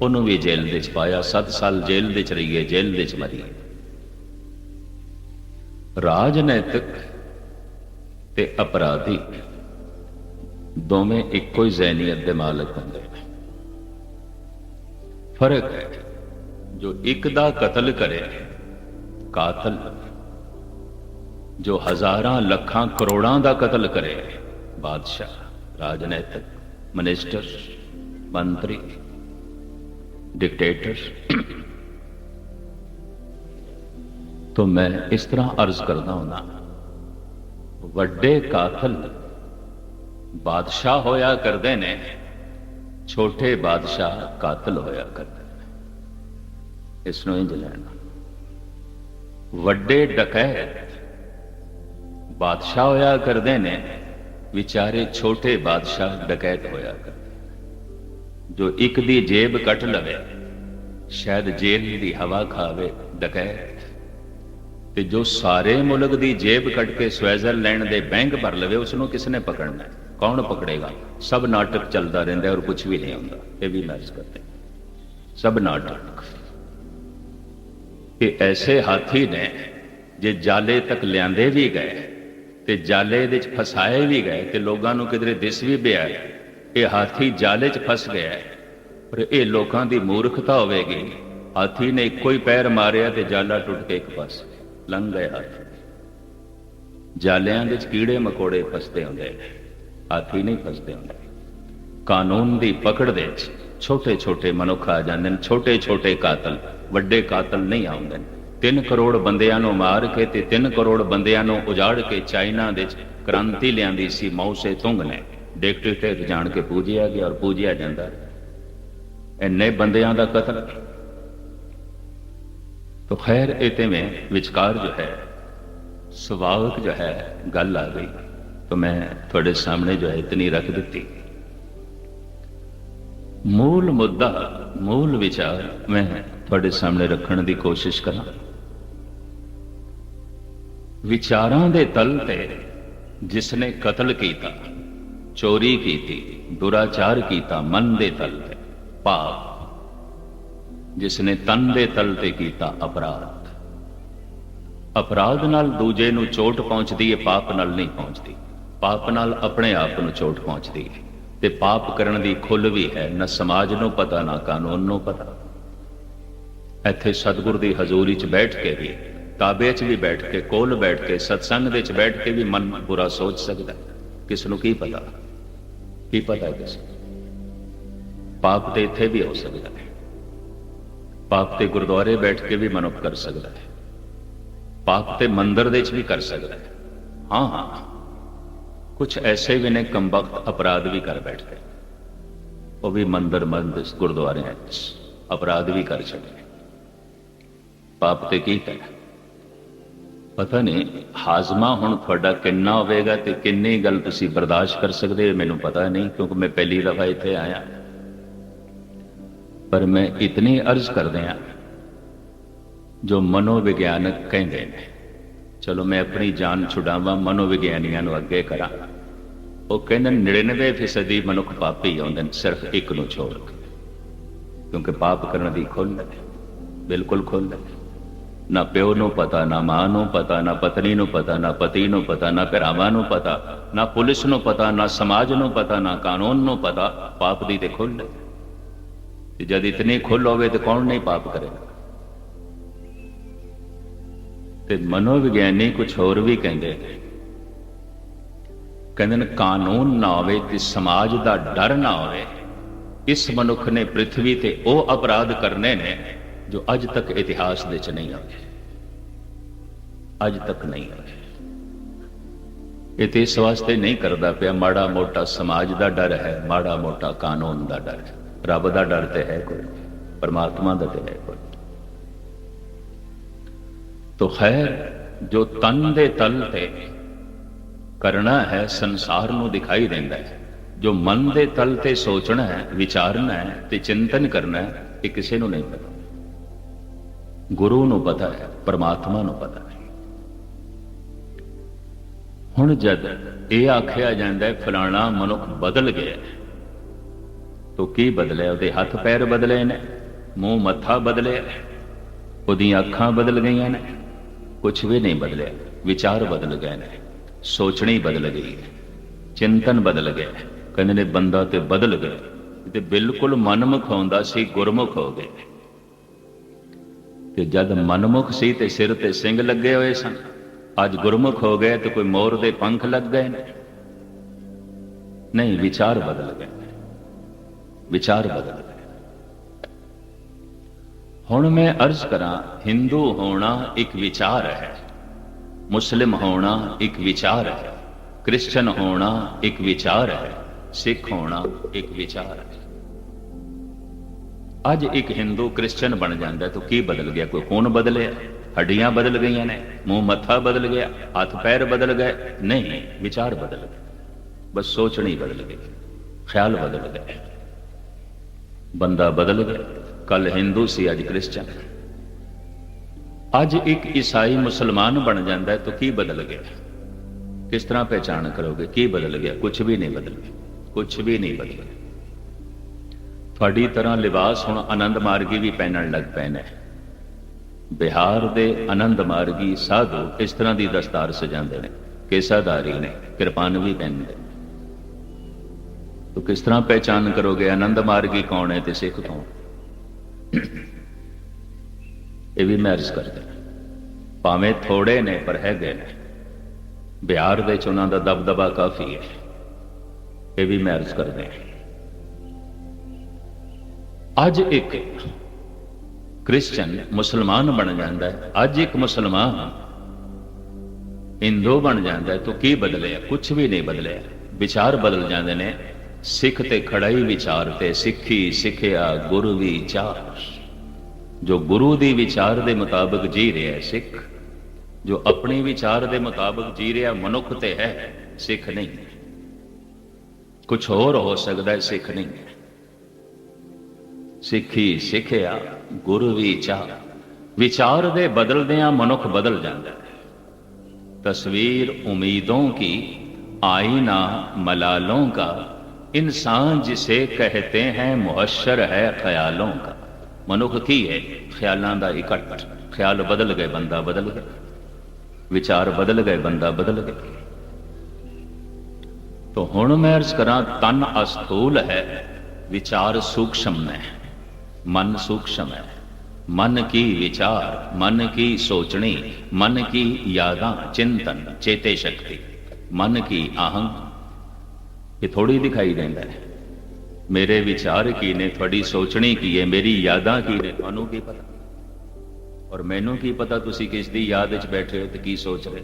उन्होंने भी जेल विच पाया। 7 साल जेल विच रही है, जेल विच मरी। राजनैतिक ते अपराधी दोवें इक्को ही ज़हनीयत के मालिक होंगे। फर्क है, जो एक दा कतल करे कातल, जो हज़ारां लखां करोड़ां दा कतल करे बादशाह, राजनैतिक, मिनिस्टर, मंत्री, डिक्टेटर। तो मैं इस तरह अर्ज करता हूं, वड्डे कातल बादशाह होया करते ने, छोटे बादशाह कातल होया करते हैं। इसनों इंज लेना। वड्डे डकैत बादशाह होया करते ने, विचारे छोटे बादशाह डकैत होया करते। जो एक दी जेब कट लवे शायद जेल दी हवा खावे डकैत, ते जो सारे मुल्क दी जेब कट के स्विट्जरलैंड दे बैंक भर लवे उसनों किसने पकड़ना है? कौन पकड़ेगा? सब नाटक चलता रहता है और कुछ भी नहीं होता। ये भी मैच करते सब नाटक। ये ऐसे हाथी ने जे जाले तक लियांदे भी गए ते जाले दे फसाए भी गए ते लोगों को किधरे दिस भी पिया ये हाथी जाले च फस गया है। पर यह लोगों की मूर्खता होगी। हाथी ने एको ही पैर मारिया ते जाला टुट के एक पास लंघ गए। हाथी जालियां दे कीड़े मकोड़े फसते होंगे, हाथी नहीं फसते होंगे। कानून की पकड़ दे छोटे छोटे मनुख आ जाते हैं, छोटे छोटे कातल, वड्डे कातल नहीं आते। 3 करोड़ बंदियां नूं मार के ते 3 करोड़ बंदियां नूं उजाड़ के चाइना दे क्रांति लियांदी सी माओ से तुंग ने डिक्टेटर जान के पूजिया गया और पूजिया जाता। इन्ने बंदियां दा कतल। तो खैर इतने में विचकार जो है सुभाविक जो है गल आ गई, तो मैं थोड़े सामने जो है इतनी रख दी। मूल मुद्दा मूल विचार मैं थोड़े सामने रखने की कोशिश करा। विचारां दे तल ते जिसने कतल किया, चोरी की, दुराचार किया, मन दे तल ते पाप, जिसने तन दे तल ते किया अपराध। अपराध नाल दूजे नूं चोट पहुंचती है, पाप नाल नहीं पहुंचती। पाप नाल अपने आप नूं चोट पहुंचती है। ते पाप करने की खुल भी है, न समाज नूं पता ना कानून नूं पता। इत्थे सतगुर दी हजूरी च बैठ के भी, ताबे च भी बैठ के, कोल बैठ के, सत्संग दे च बैठ के भी मन बुरा सोच सकता है। किस नूं की पता है किस पाप ते इत्थे भी हो सकता है। पाप ते गुरुद्वारे बैठ के भी मनुख कर सकता है, पाप ते मंदिर दे च भी कर सकता है। हाँ हाँ, कुछ ऐसे भी ने कमबख्त अपराध भी कर बैठते, वो भी मंदिर मंदिर गुरुद्वारे अपराध भी कर सकते। पाप ते की है पता नहीं। हाजमा हुण तुहाडा किन्ना होवेगा ते किन्नी गल तुसीं बर्दाश्त कर सकते मैनूं पता नहीं, क्योंकि मैं पहली दफा इत्थे आया। पर मैं इतनी अर्ज कर दिया जो मनोविग्यानक कहते हैं। चलो मैं अपनी जान छुड़ावा, मनोविग्यानियों नूं अगे करा। वो कहते 99% मनुख पापी आउंदे, सिर्फ एक नूं छोड़ के। क्योंकि पाप करने की खुल है, बिल्कुल खुल है। ना प्यो नूं पता, ना मां नूं पता, ना पत्नी नूं पता, ना पति नूं पता, ना भरावां नूं पता, ना पुलिस नूं पता, ना समाज नूं पता, ना कानून नूं पता। पाप दी ते खुल है। ते जद इतनी खुल होवे तो कौन नहीं पाप करेगा। ते मनोविग्यानी कुछ होर भी कहते ने, कानून ना होवे ते समाज दा डर ना होवे, इस मनुख ने पृथ्वी ते वो अपराध करने ने जो अज तक इतिहास दे च नहीं आए, अज तक नहीं आए। ये तो इस वास्ते नहीं करता पिया, माड़ा मोटा समाज का डर है, माड़ा मोटा कानून का डर है। रब का डर तो है कोई, परमात्मा का तो है कोई। तो खैर जो तन दे तल ते करना है संसार नूं दिखाई देता है, जो मन दे तल ते सोचना है, विचारना है ते चिंतन करना है, ये किसी नूं नहीं पता। गुरु नूं पता है, परमात्मा नूं पता है। हुण जद ये आख्या जाता है फलाना मनुख बदल गया, तो की बदलिया? उहदे हथ पैर बदले ने, मूँह मत्था बदलिया, उहदियां अखां बदल गई ने? कुछ भी नहीं बदलिया। विचार बदल गए ने, सोचनी बदल गई है, चिंतन बदल गया। कहते ने बंदा ते बदल गया, ते बिल्कुल मनमुख होंदा सी गुरमुख हो गए। ते जद मनमुख सी ते सिर ते सिंह लगे हुए सन, अज गुरमुख हो गए तो कोई मोर दे पंख लग गए नहीं। विचार बदल गए, विचार बदल गए। हुण मैं अर्ज करा, हिंदू होना एक विचार है, मुस्लिम होना एक विचार है, क्रिश्चन होना एक विचार है, सिख होना एक विचार है। अज एक हिंदू क्रिश्चन बन जाता तो की बदल गया? कोई खून बदले, हड्डियां बदल गई ने, मुंह मत्था बदल गया, हाथ पैर बदल गए? नहीं, विचार बदल गए, बस सोचनी बदल गई, ख्याल बदल गए। बंदा बदल गया, कल हिंदू सी अज क्रिश्चन। अज एक ईसाई मुसलमान बन जाता है तो की बदल गया? किस तरह पहचान करोगे की बदल गया? कुछ भी नहीं बदल गया, कुछ भी नहीं बदल गया। थोड़ी तरह लिबास हुण आनंद मार्गी भी पहनण लग पए ने। बिहार दे आनंद मार्गी साधु इस तरह की दस्तार सजाते हैं, केसाधारी ने, किरपान भी पहनते। तो किस तरह पहचान करोगे आनंद मार्गी कौन है ते सिख कौन? ये भी मैं अर्ज करता, भावें थोड़े ने पर है गए ने। बिहार दे च उन्हां दा दबदबा काफी है, ये भी मैं अर्ज करते हैं। अज एक क्रिश्चन मुसलमान बन जाता है, अज एक मुसलमान हिंदू बन जाता है तो की बदले? कुछ भी नहीं बदले, विचार बदल जाते हैं। सिख ते खड़ाई विचार ते सिखी सिखिया गुरु विचार। जो गुरु दी विचार दे मुताबिक जी रहा है सिख, जो अपनी विचार दे मुताबिक जी रहा मनुख ते है, सिख नहीं। कुछ होर हो सकता है, सिख नहीं है। सिखी सिखिया गुरु विचार। विचार दे बदलदियां मनुख बदल जाता है। तस्वीर उम्मीदों की, आईना मलालों का, इंसान जिसे कहते हैं मुहश्शर है ख्यालों का। मनुख की है ख्यालों का इकट्ठ। ख्याल बदल गए, बंदा बदल गया, विचार बदल गए, बंदा बदल गया। तो हुण मैं अर्ज करा, तन अस्थूल है, विचार सूक्ष्म है, मन सूक्ष्म है। मन की विचार, मन की सोचनी, मन की यादां, चिंतन, चेते शक्ति, मन की आहंग, ये थोड़ी दिखाई देता है। मेरे विचार की ने, थोड़ी सोचनी की है, मेरी यादां की ने, तुहानूं की पता? और मैनूं की पता तुसीं किस दी याद विच बैठे हो ते की सोच रहे?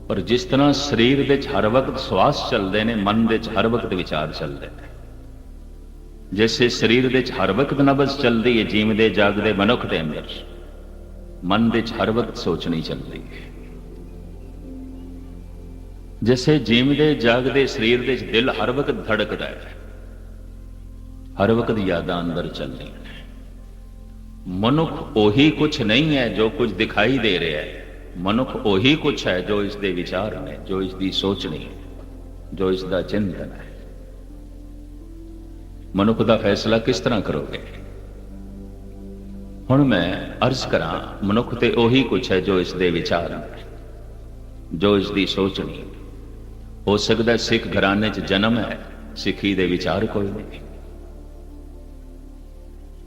पर जिस तरह शरीर दे हर वक्त श्वास चलते हैं, मन दे हर वक्त विचार चलते हैं। जैसे शरीर दे हर वक्त नबज चलती है, जीवदे जागदे मनुख के अंदर मन दे हर वक्त सोचनी चलती है। जैसे जीवदे जागदे शरीर दे दिल हर वक्त धड़कता है, हर वक्त यादां अंदर चल रही है। मनुख ओही कुछ नहीं है जो कुछ दिखाई दे रहा है, मनुख ओही कुछ है जो इसके विचार ने, जो इसकी सोचनी है, जो इसका चिंतन है। ਮਨੁੱਖ ਦਾ ਫੈਸਲਾ ਕਿਸ ਤਰ੍ਹਾਂ ਕਰੋਗੇ? ਹੁਣ ਮੈਂ ਅਰਜ਼ ਕਰਾਂ, ਮਨੁੱਖ ਤੇ ਉਹੀ ਕੁਛ ਹੈ ਜੋ ਇਸ ਦੇ ਵਿਚਾਰ ਨੇ, ਜੋ ਇਸ ਦੀ ਸੋਚਣੀ। ਹੋ ਸਕਦਾ ਸਿੱਖ ਘਰਾਣੇ 'ਚ ਜਨਮ ਹੈ, ਸਿੱਖੀ ਦੇ ਵਿਚਾਰ ਕੋਈ ਨਹੀਂ।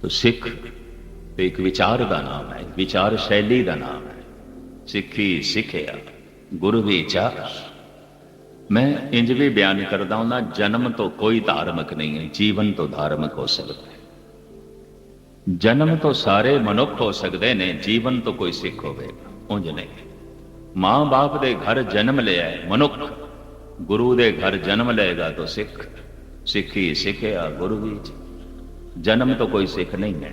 ਤੋ ਸਿੱਖ ਤੇ ਇੱਕ ਵਿਚਾਰ ਦਾ ਨਾਮ ਹੈ, ਵਿਚਾਰ ਸ਼ੈਲੀ ਦਾ ਨਾਮ ਹੈ। ਸਿੱਖੀ ਸਿੱਖਿਆ ਗੁਰੂ ਵਿਚਾਰ। ਮੈਂ ਇੰਜ ਵੀ ਬਿਆਨ ਕਰਦਾ ਹੁੰਦਾ, ਜਨਮ ਤੋਂ ਕੋਈ ਧਾਰਮਿਕ ਨਹੀਂ ਹੈ, ਜੀਵਨ ਤੋਂ ਧਾਰਮਿਕ ਹੋ ਸਕਦਾ ਹੈ। ਜਨਮ ਤੋਂ ਸਾਰੇ ਮਨੁੱਖ ਹੋ ਸਕਦੇ ਨੇ, ਜੀਵਨ ਤੋਂ ਕੋਈ ਸਿੱਖ ਹੋਵੇਗਾ, ਉਂਝ ਨਹੀਂ। ਮਾਂ ਬਾਪ ਦੇ ਘਰ ਜਨਮ ਲਿਆ ਹੈ ਮਨੁੱਖ, ਗੁਰੂ ਦੇ ਘਰ ਜਨਮ ਲਏਗਾ ਤਾਂ ਸਿੱਖ। ਸਿੱਖੀ ਸਿੱਖਿਆ ਗੁਰੂ ਵਿੱਚ। ਜਨਮ ਤੋਂ ਕੋਈ ਸਿੱਖ ਨਹੀਂ ਹੈ,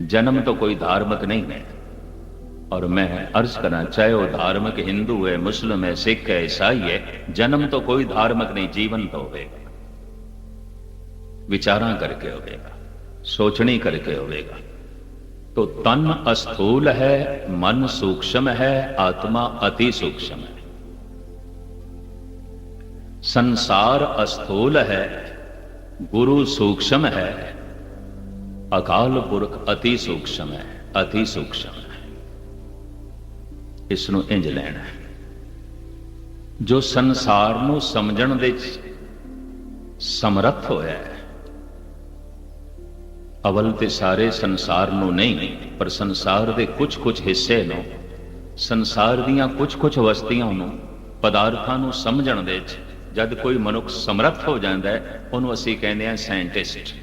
ਜਨਮ ਤੋਂ ਕੋਈ ਧਾਰਮਿਕ ਨਹੀਂ ਹੈ। और मैं अर्ज करना, चाहे वो धार्मिक हिंदू है, मुस्लिम है, सिख है, ईसाई है, जन्म तो कोई धार्मिक नहीं, जीवन तो होगा। विचारा करके होगा, सोचनी करके होगा। तो तन अस्थूल है, मन सूक्ष्म है, आत्मा अति सूक्ष्म है। संसार अस्थूल है, गुरु सूक्ष्म है, अकाल पुरख अति सूक्ष्म है, अति सूक्ष्म है। ਇਸ ਨੂੰ ਇੰਜ ਲੈਣਾ, ਜੋ ਸੰਸਾਰ ਨੂੰ ਸਮਝਣ ਦੇ ਸਮਰੱਥ ਹੋਇਆ ਹੈ। ਅਵਲ ਤੇ ਸਾਰੇ ਸੰਸਾਰ ਨੂੰ ਨਹੀਂ, ਪਰ ਸੰਸਾਰ ਦੇ ਕੁਝ ਹਿੱਸੇ ਨੂੰ, ਸੰਸਾਰ ਦੀਆਂ ਕੁਝ ਵਸਤੀਆਂ ਨੂੰ, ਪਦਾਰਥਾਂ ਨੂੰ ਸਮਝਣ ਦੇ ਵਿੱਚ ਜਦ ਕੋਈ ਮਨੁੱਖ ਸਮਰੱਥ ਹੋ ਜਾਂਦਾ ਹੈ, ਉਹਨੂੰ ਅਸੀਂ ਕਹਿੰਦੇ ਹਾਂ ਸਾਇੰਟਿਸਟ,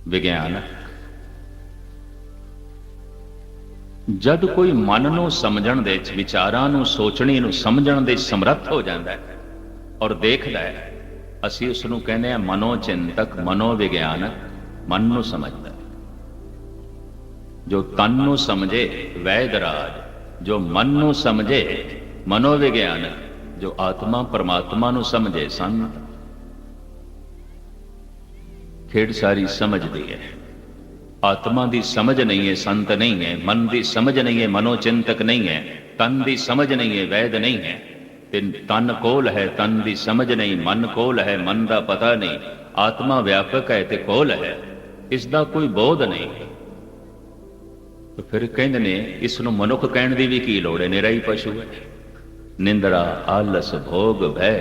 ਵਿਗਿਆਨਕ। ਜਦ ਕੋਈ ਮਨ ਨੂੰ ਸਮਝਣ ਦੇ ਵਿੱਚ, ਵਿਚਾਰਾਂ ਨੂੰ, ਸੋਚਣੀ ਨੂੰ ਸਮਝਣ ਦੇ ਸਮਰੱਥ ਹੋ ਜਾਂਦਾ ਹੈ ਔਰ ਦੇਖਦਾ ਹੈ, ਅਸੀਂ ਉਸ ਨੂੰ ਕਹਿੰਦੇ ਹਾਂ ਮਨੋਚਿੰਤਕ, ਮਨੋਵਿਗਿਆਨਕ, ਮਨ ਨੂੰ ਸਮਝਦਾ। ਜੋ ਤਨ ਨੂੰ ਸਮਝੇ ਵੈਦ ਰਾਜ, ਜੋ ਮਨ ਨੂੰ ਸਮਝੇ ਮਨੋਵਿਗਿਆਨਕ, ਜੋ ਆਤਮਾ ਪਰਮਾਤਮਾ ਨੂੰ ਸਮਝੇ ਸੰਤ। ਖੇਡ ਸਾਰੀ ਸਮਝਦੀ ਹੈ। ਆਤਮਾ ਦੀ ਸਮਝ ਨਹੀਂ ਹੈ, ਸੰਤ ਨਹੀਂ ਹੈ। ਮਨ ਦੀ ਸਮਝ ਨਹੀਂ ਹੈ, ਮਨੋਚਿੰਤਕ ਨਹੀਂ ਹੈ। ਤਨ ਦੀ ਸਮਝ ਨਹੀਂ ਹੈ, ਵੈਦ ਨਹੀਂ ਹੈ। ਤੇ ਤਨ ਕੋਲ ਹੈ, ਤਨ ਦੀ ਸਮਝ ਨਹੀਂ। ਮਨ ਕੋਲ ਹੈ, ਮਨ ਦਾ ਪਤਾ ਨਹੀਂ। ਆਤਮਾ ਵਿਆਪਕ ਹੈ ਤੇ ਕੋਲ ਹੈ, ਇਸ ਦਾ ਕੋਈ ਬੋਧ ਨਹੀਂ। ਫਿਰ ਕਹਿੰਦੇ ਨੇ ਇਸ ਨੂੰ ਮਨੁੱਖ ਕਹਿਣ ਦੀ ਵੀ ਕੀ ਲੋੜ ਹੈ, ਨਿਰਾ ਹੀ ਪਸ਼ੂ ਹੈ। ਨਿੰਦਰਾ ਆਲਸ ਭੋਗ ਭੈ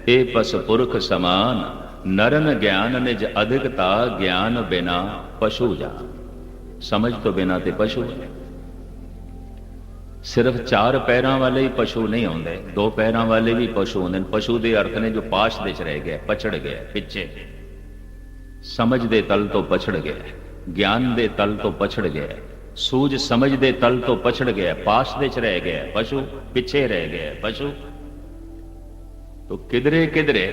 ਇਹ ਪਸ ਪੁਰਖ ਸਮਾਨ, ਨਰਨ ਗਿਆਨ ਨਿਜ ਅਧਿਕਤਾ, ਗਿਆਨ ਬਿਨਾ ਪਸ਼ੂ ਜਾਨ। ਸਮਝ ਤੋਂ ਬਿਨਾ ਤੇ ਪਸ਼ੂ ਹੈ। ਸਿਰਫ 4 ਪੈਰਾਂ ਵਾਲੇ ਹੀ ਪਸ਼ੂ ਨਹੀਂ ਹੁੰਦੇ, 2 ਪੈਰਾਂ ਵਾਲੇ ਵੀ ਪਸ਼ੂ ਹੁੰਦੇ ਨੇ। ਪਸ਼ੂ ਦੇ ਅਰਥ ਨੇ ਜੋ ਪਾਸ਼ ਦੇ ਚ ਰਹਿ ਗਿਆ, ਪਛੜ ਗਿਆ, ਪਿੱਛੇ। ਸਮਝ ਦੇ ਤਲ ਤੋਂ ਪਛੜ ਗਿਆ, ਗਿਆਨ ਦੇ ਤਲ ਤੋਂ ਪਛੜ ਗਿਆ, ਸੂਝ ਸਮਝ ਦੇ ਤਲ ਤੋਂ ਪਛੜ ਗਿਆ, ਪਾਸ਼ ਦੇ ਚ ਰਹਿ ਗਿਆ ਪਸ਼ੂ, ਪਿੱਛੇ ਰਹਿ ਗਿਆ ਪਸ਼ੂ। ਤੋ ਕਿਧਰੇ ਕਿਧਰੇ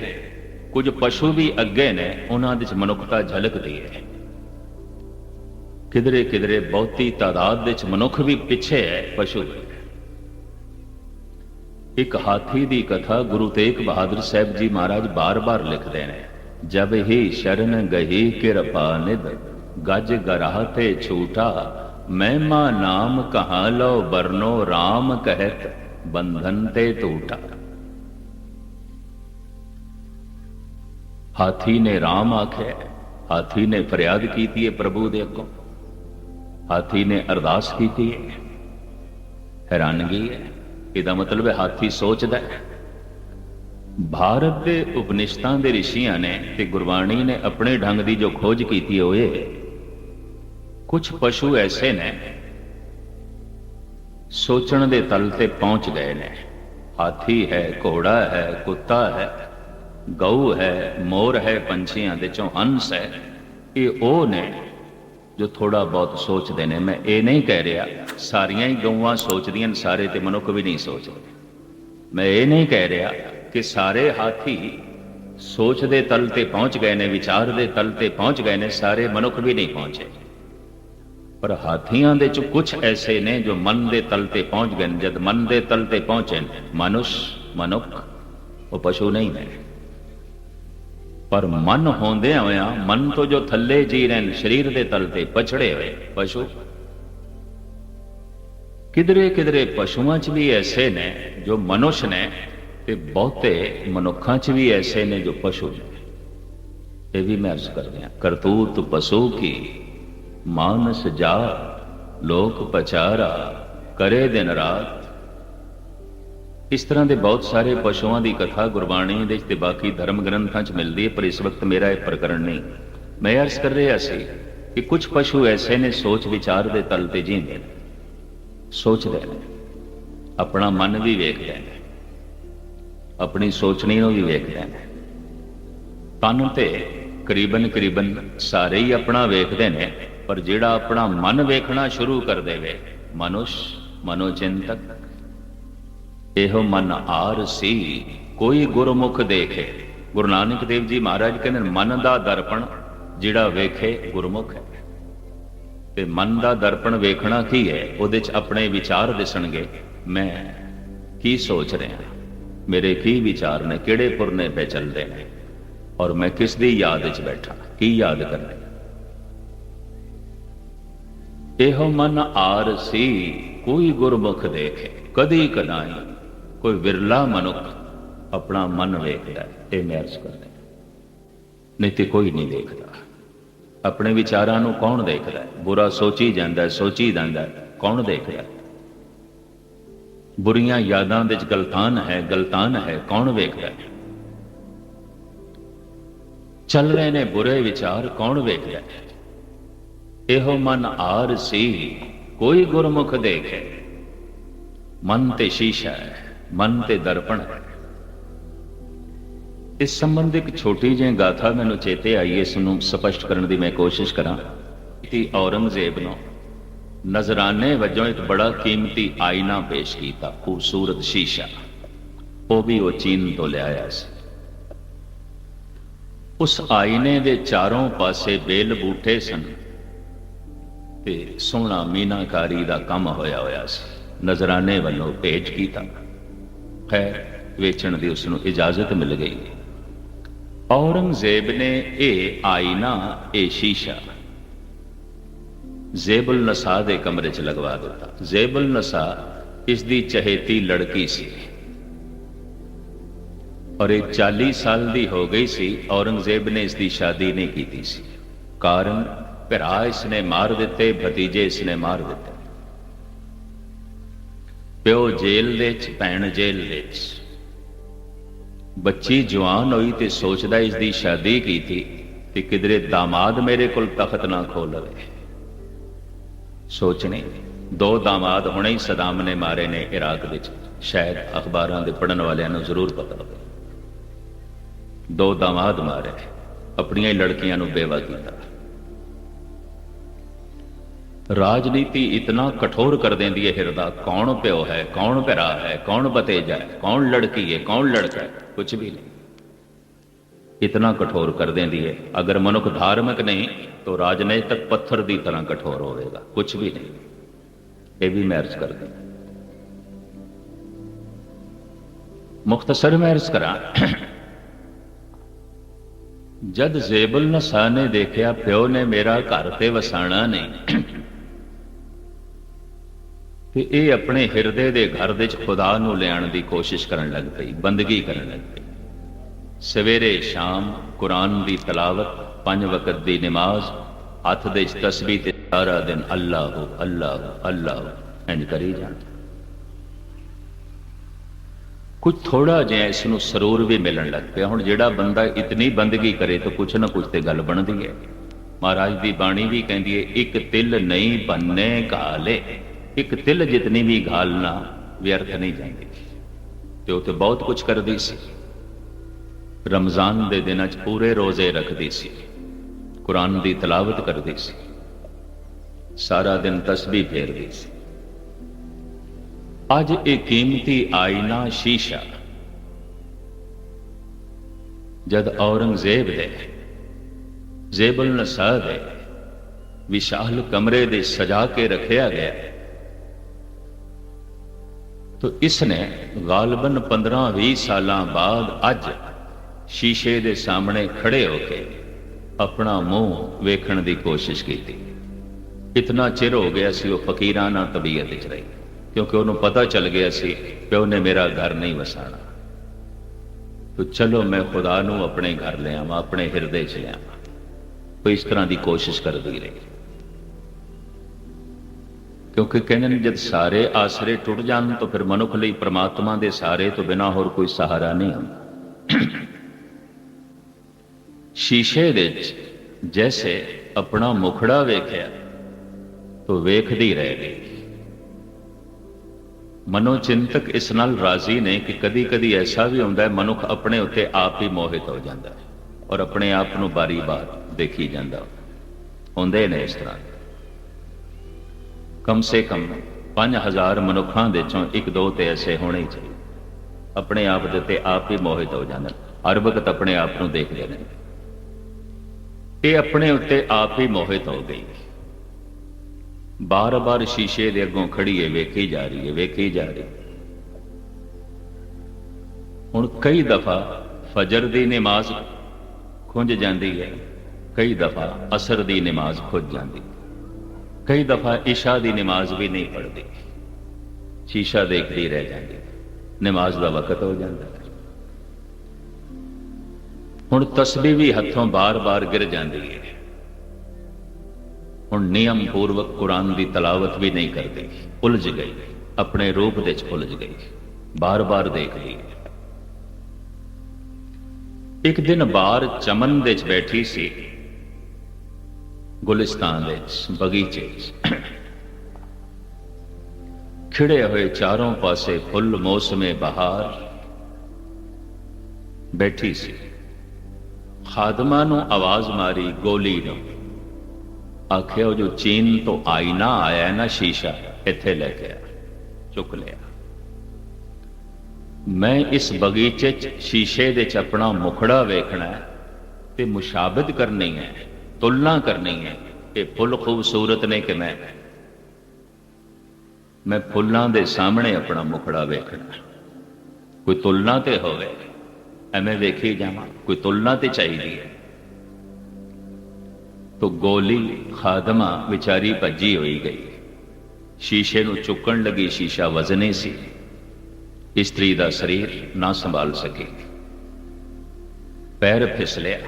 ਕੁਝ ਪਸ਼ੂ ਵੀ ਅੱਗੇ ਨੇ, ਉਹਨਾਂ ਦੇ ਚ ਮਨੁੱਖਤਾ ਝਲਕਦੀ ਹੈ। ਕਿਧਰੇ ਕਿਧਰੇ ਬਹੁਤੀ ਤਾਦਾਦ ਵਿੱਚ ਮਨੁੱਖ ਵੀ ਪਿੱਛੇ ਹੈ, ਪਸ਼ੂ। ਇੱਕ ਹਾਥੀ ਦੀ ਕਥਾ ਗੁਰੂ ਤੇਗ ਬਹਾਦਰ ਸਾਹਿਬ ਜੀ ਮਹਾਰਾਜ ਬਾਰ-ਬਾਰ ਲਿਖਦੇ ਨੇ। ਜਬ ਹੀ ਸ਼ਰਨ ਗਹੀ ਕਿਰਪਾ ਨਿਧ, ਗਜ ਗਰਾਹ ਤੇ ਛੂਟਾ, ਮਹਿਮਾ ਨਾਮ ਕਹਾ ਲਓ ਬਰਨੋ, ਰਾਮ ਕਹਿਤ ਬੰਧਨ ਤੇ ਟੂਟਾ। ਹਾਥੀ ਨੇ ਰਾਮ ਆਖਿਆ, ਹਾਥੀ ਨੇ ਫਰਿਆਦ ਕੀਤੀ ਹੈ ਪ੍ਰਭੂ ਦੇ ਅੱਗੋਂ, ਹਾਥੀ ਨੇ ਅਰਦਾਸ ਕੀਤੀ ਹੈ। ਹੈਰਾਨਗੀ ਹੈ, ਇਹਦਾ ਮਤਲਬ ਹੈ ਹਾਥੀ ਸੋਚਦਾ ਹੈ। ਭਾਰਤ ਦੇ ਉਪਨਿਸ਼ਦਾਂ ਦੇ ਰਿਸ਼ੀਆਂ ਨੇ ਤੇ ਗੁਰਬਾਣੀ ਨੇ ਆਪਣੇ ਢੰਗ ਦੀ ਜੋ ਖੋਜ ਕੀਤੀ ਹੋਏ, ਕੁਝ ਪਸ਼ੂ ਐਸੇ ਨੇ ਸੋਚਣ ਦੇ ਤਲ ਤੇ ਪਹੁੰਚ ਗਏ ਨੇ। ਹਾਥੀ ਹੈ, ਘੋੜਾ ਹੈ, ਕੁੱਤਾ ਹੈ, ਗਊ ਹੈ, ਮੋਰ ਹੈ, ਪੰਛੀਆਂ ਦੇ ਚੋਂ ਹੰਸ ਹੈ। ਇਹ ਉਹ ਨੇ ਜੋ ਥੋੜਾ ਬਹੁਤ ਸੋਚਦੇ ਨੇ। ਮੈਂ ਇਹ ਨਹੀਂ ਕਹਿ ਰਿਹਾ ਸਾਰੀਆਂ ਹੀ ਗਊਆਂ ਸੋਚਦੀਆਂ, ਸਾਰੇ ਤੇ ਮਨੁੱਖ ਵੀ ਨਹੀਂ ਸੋਚਦੇ। ਮੈਂ ਇਹ ਨਹੀਂ ਕਹਿ ਰਿਹਾ ਕਿ ਸਾਰੇ ਹਾਥੀ ਸੋਚ ਦੇ ਤਲ ਤੇ ਪਹੁੰਚ ਗਏ ਨੇ, ਵਿਚਾਰ ਦੇ ਤਲ ਤੇ ਪਹੁੰਚ ਗਏ ਨੇ, ਸਾਰੇ ਮਨੁੱਖ ਵੀ ਨਹੀਂ ਪਹੁੰਚੇ। ਪਰ ਹਾਥੀਆਂ ਦੇ ਚ ਕੁਝ ਐਸੇ ਨੇ ਜੋ ਮਨ ਦੇ ਤਲ ਤੇ ਪਹੁੰਚ ਗਏ। ਜਦ ਮਨ ਦੇ ਤਲ ਤੇ ਪਹੁੰਚੇ ਮਨੁੱਖ, ਉਹ ਪਸ਼ੂ ਨਹੀਂ ਨੇ। ਪਰ ਮਨ ਹੁੰਦਿਆਂ ਹੋਇਆਂ ਮਨ ਤੋਂ ਜੋ ਥੱਲੇ ਜੀ ਰਹੇ ਨੇ, ਸਰੀਰ ਦੇ ਤਲ ਤੇ ਪਛੜੇ ਹੋਏ ਪਸ਼ੂ। ਕਿਧਰੇ ਕਿਧਰੇ ਪਸ਼ੂਆਂ 'ਚ ਵੀ ਐਸੇ ਨੇ ਜੋ ਮਨੁੱਖ ਨੇ, ਤੇ ਬਹੁਤੇ ਮਨੁੱਖਾਂ 'ਚ ਵੀ ਐਸੇ ਨੇ ਜੋ ਪਸ਼ੂ ਨੇ। ਇਹ ਵੀ ਮੈਂ ਅਰਜ਼ ਕਰਦੇ ਹਾਂ। ਕਰਤੂਤ ਪਸੂ ਕੀ ਮਾਨਸ ਜਾ, ਲੋਕ ਪਚਾਰਾ ਕਰੇ ਦਿਨ ਰਾਤ। ਇਸ ਤਰ੍ਹਾਂ ਦੇ ਬਹੁਤ ਸਾਰੇ ਪਸ਼ੂਆਂ ਦੀ ਕਥਾ ਗੁਰਬਾਣੀ ਦੇ ਤੇ ਬਾਕੀ ਧਰਮ ਗ੍ਰੰਥਾਂ 'ਚ ਮਿਲਦੀ ਹੈ, ਪਰ ਇਸ ਵਕਤ ਮੇਰਾ ਇਹ ਪ੍ਰਕਰਣ ਨਹੀਂ। ਮੈਂ ਅਰਜ਼ ਕਰ ਰਿਹਾ ਸੀ ਕਿ ਕੁਝ ਪਸ਼ੂ ਐਸੇ ਨੇ ਸੋਚ ਵਿਚਾਰ ਦੇ ਤਲ ਤੇ ਜੀਂਦੇ ਨੇ, ਸੋਚਦੇ ਨੇ, ਆਪਣਾ ਮਨ ਵੀ ਵੇਖਦੇ ਨੇ, ਆਪਣੀ ਸੋਚਣੀ ਨੂੰ ਵੀ ਵੇਖਦੇ ਨੇ। ਤਨ ਤੇ ਕਰੀਬਨ ਸਾਰੇ ਹੀ ਆਪਣਾ ਵੇਖਦੇ ਨੇ, ਪਰ ਜਿਹੜਾ ਆਪਣਾ ਮਨ ਵੇਖਣਾ ਸ਼ੁਰੂ ਕਰ ਦੇਵੇ, ਮਨੁਸ਼ ਮਨੋਚਿੰਤਕ, ਇਹੋ ਮਨ ਆਰਸੀ ਕੋਈ ਗੁਰਮੁਖ ਦੇਖੇ। ਗੁਰੂ ਨਾਨਕ ਦੇਵ ਜੀ ਮਹਾਰਾਜ ਕਹਿੰਦੇ ਮਨ ਦਾ ਦਰਪਣ ਜਿਹੜਾ ਵੇਖੇ ਗੁਰਮੁਖ ਹੈ। ਤੇ ਮਨ ਦਾ ਦਰਪਣ ਵੇਖਣਾ ਕੀ ਹੈ? ਉਹਦੇ 'ਚ ਆਪਣੇ ਵਿਚਾਰ ਦਿਸਣਗੇ, ਮੈਂ ਕੀ ਸੋਚ ਰਿਹਾ, ਮੇਰੇ ਕੀ ਵਿਚਾਰ ਨੇ, ਕਿਹੜੇ ਪੁਰਨੇ ਪੈ ਚੱਲਦੇ ਨੇ, ਔਰ ਮੈਂ ਕਿਸ ਦੀ ਯਾਦ 'ਚ ਬੈਠਾ, ਕੀ ਯਾਦ ਕਰ ਰਿਹਾ। ਇਹੋ ਮਨ ਆਰਸੀ ਕੋਈ ਗੁਰਮੁਖ ਦੇਖੇ। ਕਦੀ ਕਦਾਈ ਕੋਈ ਵਿਰਲਾ ਮਨੁੱਖ ਆਪਣਾ ਮਨ ਵੇਖਦਾ, ਇਹ ਮੈਂ ਅਰਜ਼ ਕਰਦਾ, ਨਹੀਂ ਤੇ ਕੋਈ ਨਹੀਂ ਦੇਖਦਾ। ਆਪਣੇ ਵਿਚਾਰਾਂ ਨੂੰ ਕੌਣ ਦੇਖਦਾ? ਬੁਰਾ ਸੋਚੀ ਜਾਂਦਾ, ਸੋਚੀ ਜਾਂਦਾ, ਕੌਣ ਦੇਖਦਾ? ਬੁਰੀਆਂ ਯਾਦਾਂ ਦੇ ਵਿੱਚ ਗਲਤਾਨ ਹੈ, ਕੌਣ ਵੇਖਦਾ? ਚੱਲ ਰਹੇ ਨੇ ਬੁਰੇ ਵਿਚਾਰ, ਕੌਣ ਵੇਖਦਾ? ਇਹੋ ਮਨ ਆਰਸੀ ਕੋਈ ਗੁਰਮੁਖ ਦੇਖੇ। ਮਨ ਤੇ ਸ਼ੀਸ਼ਾ ਹੈ, ਮਨ ਤੇ ਦਰਪਣ ਹੈ। ਇਸ ਸੰਬੰਧ ਇੱਕ ਛੋਟੀ ਜਿਹੀ ਗਾਥਾ ਮੈਨੂੰ ਚੇਤੇ ਆਈ, ਇਸ ਨੂੰ ਸਪਸ਼ਟ ਕਰਨ ਦੀ ਮੈਂ ਕੋਸ਼ਿਸ਼ ਕਰਾਂ। ਕਿ ਔਰੰਗਜ਼ੇਬ ਨੂੰ ਨਜ਼ਰਾਨੇ ਵਜੋਂ ਇੱਕ ਬੜਾ ਕੀਮਤੀ ਆਈਨਾ ਪੇਸ਼ ਕੀਤਾ, ਖੂਬਸੂਰਤ ਸ਼ੀਸ਼ਾ, ਉਹ ਵੀ ਉਹ ਚੀਨ ਤੋਂ ਲਿਆਇਆ ਸੀ। ਉਸ ਆਈਨੇ ਦੇ ਚਾਰੋਂ ਪਾਸੇ ਬੇਲ ਬੂਟੇ ਸਨ ਤੇ ਸੋਹਣਾ ਮੀਨਾਕਾਰੀ ਦਾ ਕੰਮ ਹੋਇਆ ਸੀ। ਨਜ਼ਰਾਨੇ ਵੱਲੋਂ ਭੇਜ ਕੀਤਾ, ਖੈਰ ਵੇਚਣ ਦੀ ਉਸ ਨੂੰ ਇਜਾਜ਼ਤ ਮਿਲ ਗਈ। ਔਰੰਗਜ਼ੇਬ ਨੇ ਇਹ ਆਈਨਾ, ਇਹ ਸ਼ੀਸ਼ਾ ਜ਼ੇਬੁਲ ਨਸਾ ਦੇ ਕਮਰੇ 'ਚ ਲਗਵਾ ਦਿੱਤਾ। ਜ਼ੇਬੁਲ ਨਸਾ ਇਸ ਦੀ ਚਹੇਤੀ ਲੜਕੀ ਸੀ, ਔਰ ਇਹ 40 ਸਾਲ ਦੀ ਹੋ ਗਈ ਸੀ। ਔਰੰਗਜ਼ੇਬ ਨੇ ਇਸ ਦੀ ਸ਼ਾਦੀ ਨਹੀਂ ਕੀਤੀ ਸੀ। ਕਾਰਨ ਭਰਾ ਇਸ ਨੇ ਮਾਰ ਦਿੱਤੇ, ਭਤੀਜੇ ਇਸ ਨੇ ਮਾਰ ਦਿੱਤੇ। ਪਿਓ ਜੇਲ੍ਹ ਦੇ 'ਚ, ਭੈਣ ਜੇਲ੍ਹ ਦੇ 'ਚ। ਬੱਚੀ ਜਵਾਨ ਹੋਈ ਤੇ ਸੋਚਦਾ ਇਸ ਦੀ ਸ਼ਾਦੀ ਕੀਤੀ ਤੇ ਕਿਧਰੇ ਦਾਮਾਦ ਮੇਰੇ ਕੋਲ ਤਖਤ ਨਾ ਖੋ ਲਵੇ। ਸੋਚਣੇ 2 ਦਾਮਾਦ ਹੁਣੇ ਹੀ ਸਦਾਮ ਨੇ ਮਾਰੇ ਨੇ ਇਰਾਕ ਵਿੱਚ, ਸ਼ਾਇਦ ਅਖਬਾਰਾਂ ਦੇ ਪੜ੍ਹਨ ਵਾਲਿਆਂ ਨੂੰ ਜ਼ਰੂਰ ਪਤਾ ਹੋਵੇ। 2 ਦਾਮਾਦ ਮਾਰੇ, ਆਪਣੀਆਂ ਹੀ ਲੜਕੀਆਂ ਨੂੰ ਬੇਵਾ ਕੀਤਾ। ਰਾਜਨੀਤੀ ਇਤਨਾ ਕਠੋਰ ਕਰ ਦਿੰਦੀ ਹੈ ਹਿਰਦਾ, ਕੌਣ ਪਿਓ ਹੈ, ਕੌਣ ਭਰਾ ਹੈ, ਕੌਣ ਭਤੀਜਾ ਹੈ, ਕੌਣ ਲੜਕੀ ਹੈ, ਕੌਣ ਲੜਕਾ ਹੈ, ਕੁਝ ਵੀ ਨਹੀਂ। ਇਤਨਾ ਕਠੋਰ ਕਰ ਦਿੰਦੀ ਹੈ। ਅਗਰ ਮਨੁੱਖ ਧਾਰਮਿਕ ਨਹੀਂ ਤਾਂ ਰਾਜਨੀਤਿਕ ਪੱਥਰ ਦੀ ਤਰ੍ਹਾਂ ਕਠੋਰ ਹੋਵੇਗਾ, ਕੁਝ ਵੀ ਨਹੀਂ। ਇਹ ਵੀ ਮੈਂ ਅਰਜ਼ ਕਰਦਾ, ਮੁਖਤਸਰ ਮੈਂ ਅਰਜ਼ ਕਰਾਂ। ਜਦ ਜ਼ੇਬੁਲ ਨਸਾ ਨੇ ਦੇਖਿਆ ਪਿਓ ਨੇ ਮੇਰਾ ਘਰ ਤੇ ਵਸਾਣਾ ਨਹੀਂ, ਤੇ ਇਹ ਆਪਣੇ ਹਿਰਦੇ ਦੇ ਘਰ ਦੇ 'ਚ ਖੁਦਾ ਨੂੰ ਲਿਆਉਣ ਦੀ ਕੋਸ਼ਿਸ਼ ਕਰਨ ਲੱਗ ਪਈ, ਬੰਦਗੀ ਕਰਨ ਲੱਗ ਪਈ। ਸਵੇਰੇ ਸ਼ਾਮ ਕੁਰਾਨ ਦੀ ਤਲਾਵਤ, 5 ਵਕਤ ਦੀ ਨਮਾਜ਼, ਹੱਥ ਦੇ 'ਚ ਤਸਬੀਹ ਤੇ ਸਾਰਾ ਦਿਨ ਅੱਲਾਹੁ ਅੱਲਾਹੁ ਅੱਲਾਹੁ ਇੰਝ ਕਰੀ ਜਾਣ। ਕੁਝ ਥੋੜਾ ਜਿਹਾ ਇਸ ਨੂੰ ਸਰੂਰ ਵੀ ਮਿਲਣ ਲੱਗ ਪਿਆ। ਹੁਣ ਜਿਹੜਾ ਬੰਦਾ ਇਤਨੀ ਬੰਦਗੀ ਕਰੇ ਤਾਂ ਕੁਛ ਨਾ ਕੁਛ ਤੇ ਗੱਲ ਬਣਦੀ ਹੈ। ਮਹਾਰਾਜ ਦੀ ਬਾਣੀ ਵੀ ਕਹਿੰਦੀ ਹੈ, ਇੱਕ ਤਿਲ ਨਹੀਂ ਬੰਨੇ ਘਾਲੇ। ਇੱਕ ਤਿਲ ਜਿਤਨੀ ਵੀ ਘਾਲਣਾ ਵਿਅਰਥ ਨਹੀਂ ਜਾਂਦੀ। ਤੇ ਉਹ ਤੇ ਬਹੁਤ ਕੁਝ ਕਰਦੀ ਸੀ। ਰਮਜ਼ਾਨ ਦੇ ਦਿਨਾਂ 'ਚ ਪੂਰੇ ਰੋਜ਼ੇ ਰੱਖਦੀ ਸੀ, ਕੁਰਾਨ ਦੀ ਤਲਾਵਤ ਕਰਦੀ ਸੀ, ਸਾਰਾ ਦਿਨ ਤਸਬੀਹ ਫੇਰਦੀ ਸੀ। ਅੱਜ ਇਹ ਕੀਮਤੀ ਆਈਨਾ ਸ਼ੀਸ਼ਾ ਜਦ ਔਰੰਗਜ਼ੇਬ ਦੇ, ਜ਼ੇਬੁਲ ਨਸਾ ਦੇ ਵਿਸ਼ਾਲ ਕਮਰੇ ਦੇ ਸਜਾ ਕੇ ਰੱਖਿਆ ਗਿਆ, तो इसने गालबन 15-20 साल बाद अज शीशे के सामने खड़े होकर अपना मुंह वेखण की कोशिश की। इतना चिर हो गया सी वो फकीराना तबीयत च रही, क्योंकि उन्होंने पता चल गया सी प्यो ने मेरा घर नहीं वसाना। तो चलो मैं खुदा नूं अपने घर ले आवां, अपने हिरदे च ले आवां। तो इस तरह की कोशिश करती रही, क्योंकि कहते हैं जब सारे आसरे टुट जान तो फिर मनुख लई परमात्मा के सहारे तो बिना होर कोई सहारा नहीं होंदा। शीशे दे जैसे अपना मुखड़ा वेख्या तो वेखदी रह गई। मनोचिंतक इस नाल राजी ने कि कदी कदी ऐसा भी होंदा है मनुख अपने उत्ते आप ही मोहित हो जाता है और अपने आप को बारी बार देखी जाता होंदे ने। इस तरह कम से कम 5000 मनुखों दे चों एक दो तो ऐसे होने ही चाहिए अपने आप दे उत्ते आप ही मोहित हो जाते, हर वक्त अपने आप को देखते हैं। ये अपने उत्ते आप ही मोहित हो गई, बार बार शीशे दे अगों खड़ी है, वेखी जा रही है, वेखी जा रही। हुण कई दफा फजर दी नमाज खुंज जाती है, कई दफा असर दी नमाज खुंज जाती, कई दफा इशा दी नमाज भी नहीं पढ़ती, शीशा देखती रह जाती, नमाज का वक्त हो जाता है। हुण तस्बीह भी हथों बार बार गिर जाती है, हुण नियम पूर्वक कुरान की तलावत भी नहीं करती, उलझ गई, अपने रूप दे उलझ गई, बार बार देख ली। एक दिन बाहर चमन दे बैठी सी, गुलिस्तान दे बगीचे खिड़े हुए चारों पासे फुल मौसमे बहार बैठी सी। खादमा नूं आवाज मारी, गोली नूं आखिया जो चीन तो आईना आया है ना, शीशा इत्थे लेके आ, चुक लिया। मैं इस बगीचे शीशे दे अपना मुखड़ा वेखना है ते मुशाबित करनी है, तुलना करनी है कि फुल खूबसूरत ने कि मैं फुलों के सामने अपना मुखड़ा वेखना। कोई तुलना तो होवे, एवें वेखी जावां, कोई तुलना तो चाहिए। तो गोली खादमा बेचारी भजी हुई गई, शीशे नूं चुकन लगी, शीशा वजनी सी, स्त्री का शरीर ना संभाल सकी, पैर फिसलिया,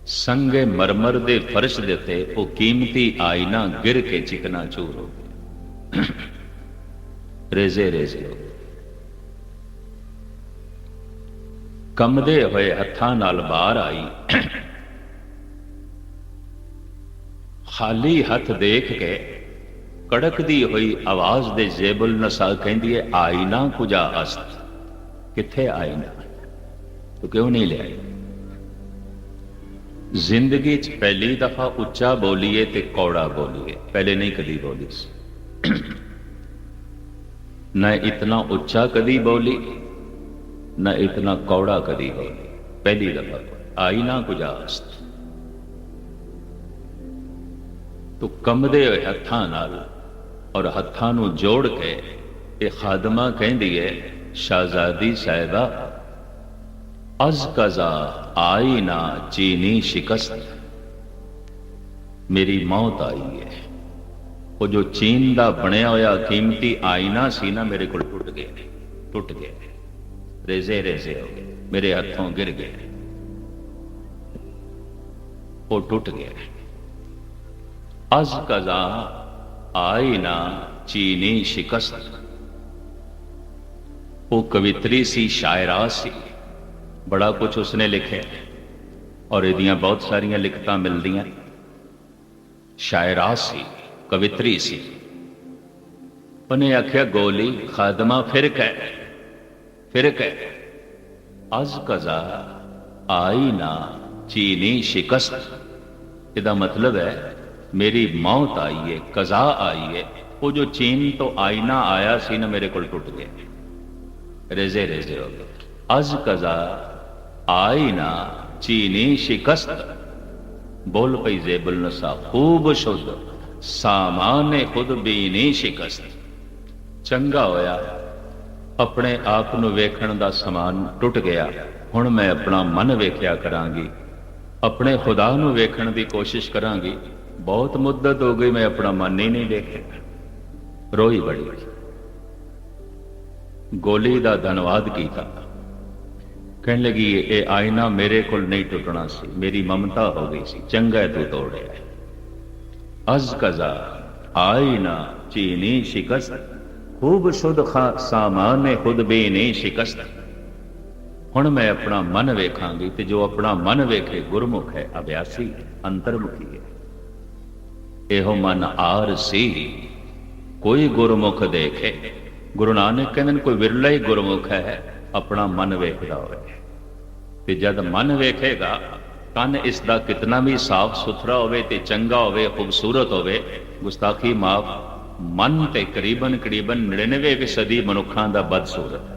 संगे मरमर दे फर्श दे उत्ते वो कीमती आईना गिर के चिकना चूर हो गया, रेजे रेजे हो गए। कंबदे हुए हत्थां नाल बाहर आई, खाली हथ देख के कड़कदी हुई आवाज दे जेबुल नसा कहती है, आईना कुजा अस्त, किथे आईना, तो क्यों नहीं ले आई। जिंदगी च पहली दफा उच्चा बोलीए ते कौड़ा बोलीए, पहले नहीं कदी बोली न इतना उच्चा कदी बोली न इतना कौड़ा कदी बोली, पहली दफा आईना कुजा अस्त। तो कंबदे हुए हत्थां नाल और हत्थां नूं जोड़ के ये खादमा कहती है, शहजादी साहिबा अज कजा आई ना चीनी शिकस्त, मेरी मौत आई है। वो जो चीन का बनया होया कीमती आईना सी ना, मेरे को टुट गए, रेजे रेजे हो गए, मेरे हथों गिर गए, वो टूट गए। अज कजा आई ना चीनी शिकस्त, वो कवित्री सी, शायरा सी, बड़ा कुछ उसने लिखे और इदियां बहुत सारियां लिखतां मिलदियां। शायरा सी, कवित्री सी, उन्हें आख्या गोली खादमा फिर कह अज कजा आई ना चीनी शिकस्त। इसका मतलब है मेरी मौत आई है, कजा आई है, वो जो चीन तो आईना आया सी ना, मेरे को टूट गए, रेजे रेजे हो गए। अज कजा आई ना चीनी शिकस्त, बोल पई जेबुल नसा खूब शुद्ध, सामाने खुद भी नहीं शिकस्त। चंगा होया अपने आप नूं वेखण दा समान टुट गया, हुण मैं अपना मन वेख्या करांगी, अपने खुदा नूं वेखण दी कोशिश करांगी। बहुत मुद्दत हो गई मैं अपना मन ही नहीं देखा, रोई बड़ी। गोली दा धन्यवाद कीता, कहन लगी ये आईना मेरे को नहीं टुटना सी, मेरी ममता हो गई सी, चंगा तू तोड़िया। अज कजा आईना चीनी शिकस्त, खूब शुद्ध सामान खुद बेने शिकस्त। हुण मैं अपना मन वेखांगी, ते जो अपना मन वेखे गुरमुख है, अभ्यासी अंतर्मुखी है। एहो मन आर सी कोई गुरमुख देखे। गुरु नानक कहते कोई विरला ही गुरमुख है अपना मन वेखदा होवे। ते जद मन वेखेगा तन इसका कितना भी साफ सुथरा होवे ते चंगा होवे, खूबसूरत होवे, गुस्ताखी माफ। मन ते करीबन करीबन 99% मनुखों का बदसूरत है।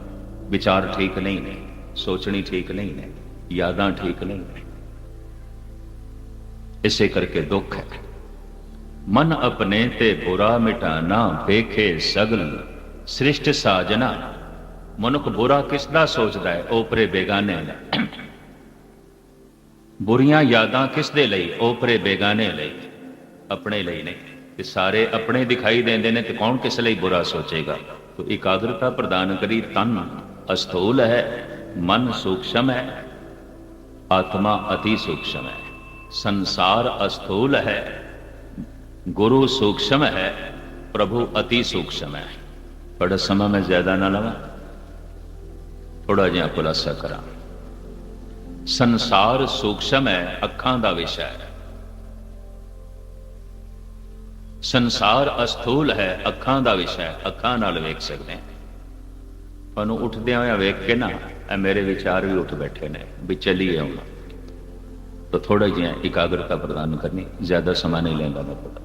विचार ठीक नहीं ने, सोचनी ठीक नहीं ने, यादां ठीक नहीं ने। इसे करके दुख है। मन अपने ते बुरा मिटाना, देखे सगल सृष्ट साजना। मनुख बुरा किसदा सोचता है, ओपरे बेगाने ने। बुरियां यादां किसदे लई, ओपरे बेगाने लई, अपने लई नहीं। ते सारे अपने दिखाई देंदे ने, ते कौन किस लई बुरा सोचेगा। तो एकाग्रता प्रदान करी। तन अस्थूल है, मन सूक्ष्म है, आत्मा अति सूक्ष्म है। संसार अस्थूल है, गुरु सूक्ष्म है, प्रभु अति सूक्ष्म है। बड़ा समय मैं ज्यादा ना लवा, थोड़ा जिहा खुलासा करा। संसार सूक्ष्म है, अखां दा विषय है। संसार अस्थूल है, अखां दा विषय है। अखां नाल वेख सकते हैं। तुहानूं उठदियां होइयां वेख के ना मेरे विचार भी उठ बैठे ने भी चलिए आउणा। तो थोड़ा जिहा एकाग्रता प्रदान करनी, ज्यादा समय नहीं लेंदा मैं पता।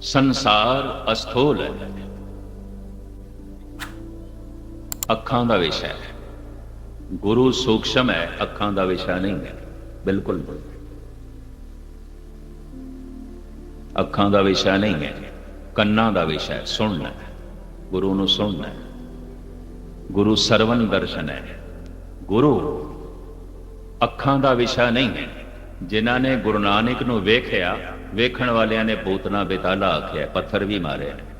संसार अस्थूल है, अखां दा विषय है। गुरु सूक्ष्म है, अखां दा विषय नहीं है, बिल्कुल नहीं। अखां दा विषय नहीं है, कन्नां दा विषय, सुनना है, गुरु नूं सुनना है। गुरु सरवण दर्शन है। गुरु अखां दा विषय नहीं है। जिन्हां ने गुरु नानक नूं वेखिया, वेखण वालियां ने पूतना बेताला आख्या, पत्थर भी मारे हैं।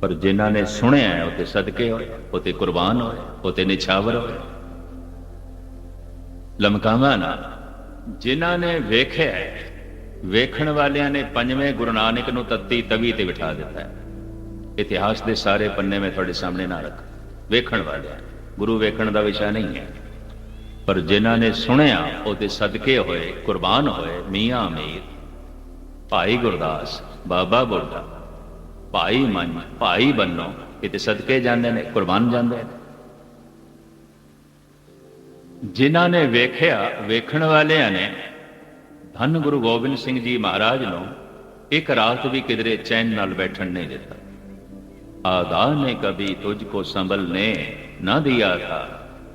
पर जिन्हां ने सुनिया है, उते सदके होए, उते कुर्बान होए, उते निछावर होए। लमकावा ना। जिन्हां ने वेखिया है, वेखण वालियां ने पंजवें गुरु नानक नूं तत्ती तवी ते बिठा दिता है। इतिहास के सारे पन्ने में थोड़े सामने ना रख। वेखण वाले, गुरु वेखण का विषय नहीं है। पर जिन्हां ने सुनिया, उहदे सदके होए, कुर्बान होए। मियाँ अमीर, भाई गुरदास, बाबा बुढ़ा, भाई मंज, भाई बन्नो, ये सदके जाते हैं, कुर्बान जाते हैं। जिन्हां ने वेखिया, वेखण वालियां ने धन गुरु गोबिंद सिंह जी महाराज नूं एक रात भी किधरे चैन नाल बैठण नहीं दिता। आदा ने कभी तुझको संभलने न दिया था,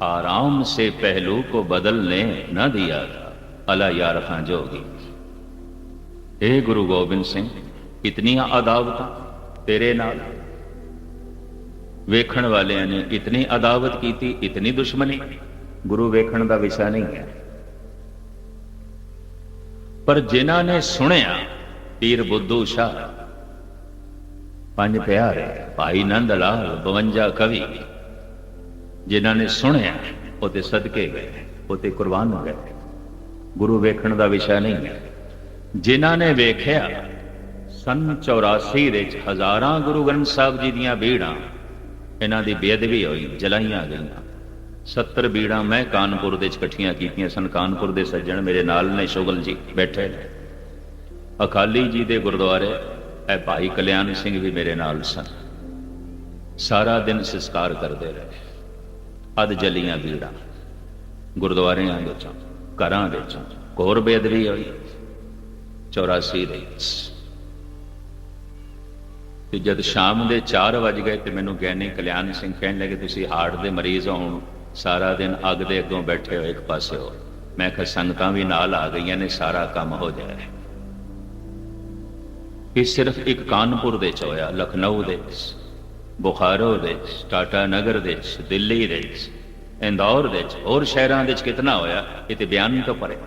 आराम से पहलू को बदलने न दिया था। अला यार खां जोगी। हे गुरु गोबिंद सिंह, इतनियां अदावतां तेरे नाल। वेखण वालियां ने इतनी अदावत की, इतनी दुश्मनी। गुरु वेखण का विषय नहीं है। पर जिन्हां ने सुनिया, पीर बुद्धू शाह, पंज प्यारे, भाई नंद लाल, 52 कवि, जिन्हां ने सुनिया, उते सदके गए, उते कुर्बान गए। गुरु वेखण का विषय नहीं है। जिन्हां ने वेखिया, सन 84 दे हज़ारां गुरु ग्रंथ साहब जी दीयां बीड़ां इन्हां दी बेअदबी होई, जलाईयां गईयां। 70 बीड़ां मैं कानपुर दे इकट्ठियां कीतियां सन। कानपुर दे सज्जण मेरे नाल ने, शुगल जी बैठे ने। अकाली जी दे गुरुद्वारे भाई कल्याण सिंह भी मेरे नाल सन। सारा दिन संस्कार करते रहे। अद जलियां बीड़ां गुरुद्वारियां दे विचों, घरां दे विचों घोर बेअदबी होई 84 दे। ते जद शाम दे 4 वज गए तो मैनूं ज्ञानी कल्याण सिंह कहण लगे, तुसीं हार्ट दे मरीज हो, सारा दिन अग दे अगों बैठे हो, एक पासे हो। मैं कहा संगतां भी नाल आ गईयां ने, सारा काम हो जाए। ये सिर्फ एक कानपुर दे च होया, लखनऊ दे, बुखारो दे, टाटा नगर दे, दिल्ली दे, इंदौर दे, और शहरां दे कितना होया, ये ते बयान तो परे।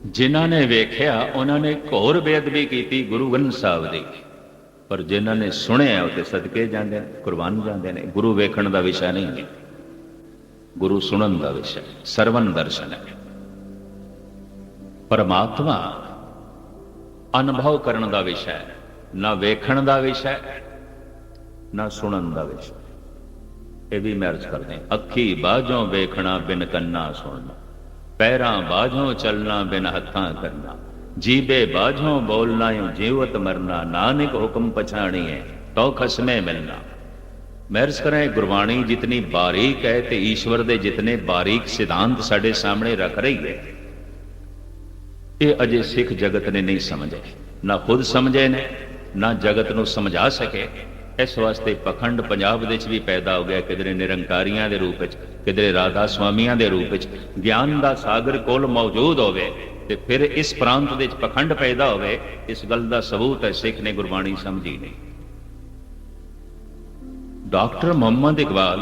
जिन्हां ने वेख्या, उन्होंने घोर बेअदबी की गुरु ग्रंथ साहब की। पर जिन्हों ने सुनिया वो तो सदके जाते हैं, कुर्बान जाते हैं। गुरु वेखण का विषय नहीं है, गुरु सुनन का विषय, सरवण दर्शन है। परमात्मा अनुभव करने का विषय है, ना वेखण का विषय ना सुनन का विषय। ये भी मैं अर्ज करते हैं। अखी बाझों वेखना बिन कन्ना सुनना, पैरां बाझों चलना बिन हत्थां करना, जीबे बाझों बोलना यूं जीवत मरना, नानक हुक्म पछाणी है तो खसमे मिलना। मैं अर्ज करें, गुरबाणी जितनी बारीक है तो ईश्वर के जितने बारीक सिद्धांत साडे सामने रख रही है, ये अजे सिख जगत ने नहीं समझे, ना खुद समझे ने ना जगत को समझा सके। इस वास्ते पखंड पंजाब दे भी पैदा हो गया, किधरे निरंकारियां दे रूप च, किधरे राधा स्वामियां दे रूप च। ज्ञान का सागर कोल मौजूद होवे ते फिर इस प्रांत दे पखंड पैदा होवे, इस गल का सबूत है सिख ने गुरबाणी समझी नहीं। डॉक्टर मुहम्मद इकबाल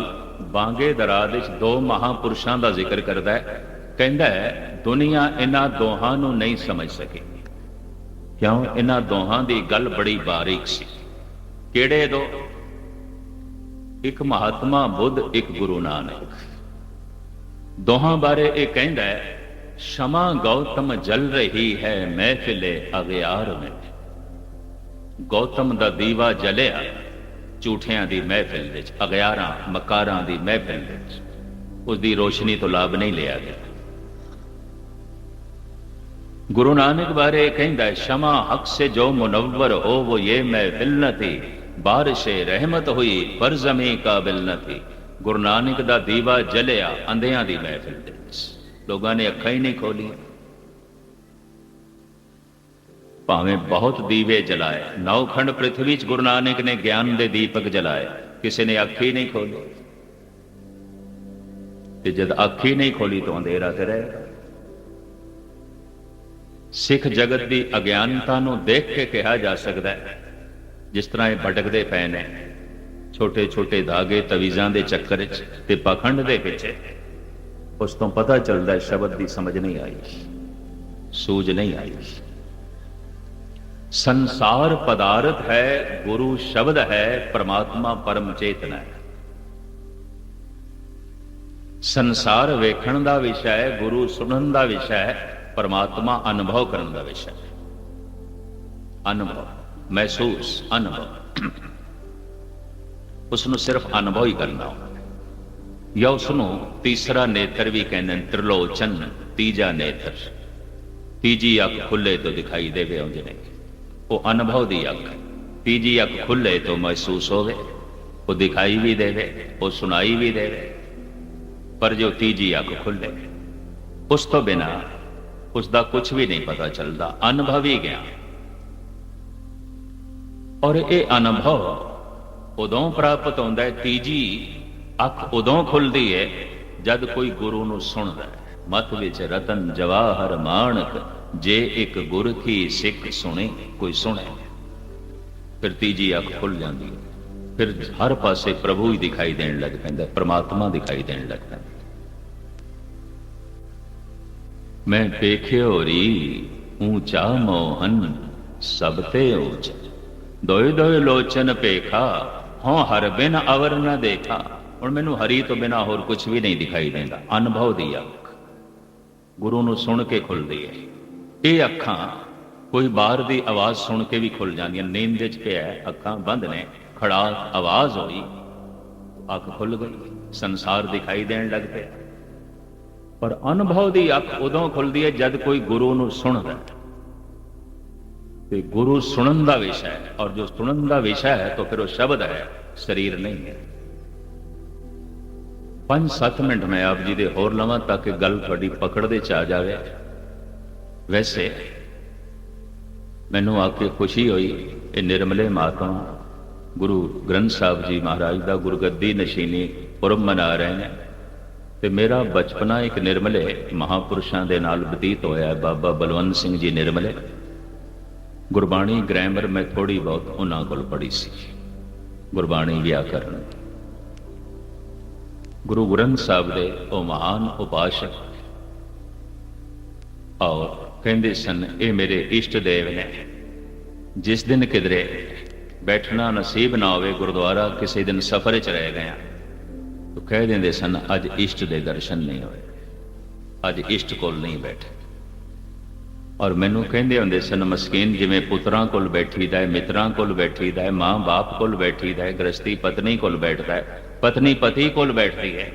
बांगे दराज विच दो महापुरुषों का जिक्र करता है, कहता है दुनिया इन्हां दोहां नूं नहीं समझ सकी। क्यों? इन्हां दोहां की गल बड़ी बारीक सी। किहड़े दो? एक महात्मा बुद्ध, एक गुरु नानक। दोहां बारे ये कहता है, क्षमा गौतम जल रही है महफिले अगियार में। गौतम दा दीवा जलिया झूठियां दी महफिल विच, अगियारां मकारां दी महफिल विच, उसकी रोशनी तो लाभ नहीं लिया गया। गुरु नानक बारे कहता है, क्षमा हक से जो मुनव्वर हो वो ये महफिल न थी, बारिशे रहमत हुई पर जमी काबिल न थी। गुरु नानक दा दीवा जलिया अंधियां दी महफिल दे विच, लोगों ने अखां ही नहीं खोली। भावें बहुत दीवे जलाए, 9 खंड पृथ्वी च गुरु नानक ने ज्ञान दे दीपक जलाए, किसी ने अख ही नहीं खोली। ते जब अख ही नहीं खोली तो अंधेरा तो रहेगा। सिख जगत की अज्ञानता नूं देख के कहा जा सकता है, जिस तरह ये भटकते पे ने छोटे छोटे धागे तवीज़ां दे चक्कर ते पखंड दे पिछे, उस तो पता चलता है शब्द की समझ नहीं आई, सूझ नहीं आई। संसार पदार्थ है, गुरु शब्द है, परमात्मा परम चेतना है। संसार वेखण का विषय है, गुरु सुनन का विषय है, परमात्मा अनुभव करने का विषय है। अनुभव, महसूस, अनुभव, उसनों सिर्फ अनुभव ही करना हो, या उसनों तीसरा नेत्र भी कहने, त्रिलोचन, तीजा नेत्र, तीजी अख खुले तो दिखाई देवे उंज नहीं, वो अनुभव की अख। तीजी अख खुले तो महसूस होवे, वो दिखाई भी देवे, वो सुनाई भी देवे। पर जो तीजी अख खुले, उस तो बिना उसका कुछ भी नहीं पता चलता, अनुभव ही गया। और ये अनुभव उदों प्राप्त होता है, तीजी अख उदों खुलती है जब कोई गुरु नूं सुनदा है। मत विच रतन जवाहर माणक, जे एक गुर की सिख सुने, कोई सुने, फिर तीजी अख खुल जाती है, फिर हर पासे प्रभु ही दिखाई देने लग पैंदा, परमात्मा दिखाई देने लग पैंदा। मैं पेख्यो री ऊंचा मोहन सबते ऊंच, दोए दोए लोचन पेखा हों हर बिन अवर न देखा। और मैनू हरी तो बिना होर कुछ भी नहीं दिखाई देता। अनुभव दी अख गुरु नूं सुन के खुलती है। ये अखां कोई बाहर की आवाज़ सुन के भी खुल जांदियां। नींद च पिया, अखां बंद ने, खड़ा आवाज़ हुई, अख खुल गई, संसार दिखाई देन लग पे। पर अनुभव की अख उदों खुलती है जब कोई गुरु नूं सुनदा है। तो गुरु सुनन का विषय है, और जो सुनन का विषय है तो फिर वो शब्द है, शरीर नहीं है। 5-7 मिनट मैं आप जी दे होर लवां ताकि गल थोड़ी पकड़ दे च आ जाए। वैसे मैनू आके खुशी हुई, ये निर्मले महात्मा गुरु ग्रंथ साहब जी महाराज का गुरगद्दी नशीनी पुरब मना रहे हैं। तो मेरा बचपना एक निर्मले महापुरुषों के नाल बतीत होया। बाबा बलवंत सिंह जी निर्मले, गुरबाणी ग्रैमर मैं थोड़ी बहुत उन्होंने को पढ़ी सी, गुरबाणी व्याकरण। गुरु ग्रंथ साहब दे वो महान उपासक और कहते सन, ये मेरे इष्ट देव ने। जिस दिन किधरे बैठना नसीब ना होवे गुरुद्वारा किसी दिन सफर च रह गया तो कह देंगे सन अज इष्ट के दर्शन नहीं होए, अज इष्ट कोल नहीं बैठे। और मैनू कहते होंगे सन मस्कीन जिमें पुत्रां कोल बैठीदा है, मित्रां कोल बैठीदा है, माँ बाप कोल बैठीदा है, गृहस्थी पत्नी कोल बैठता है, पत्नी पति कोल बैठती है,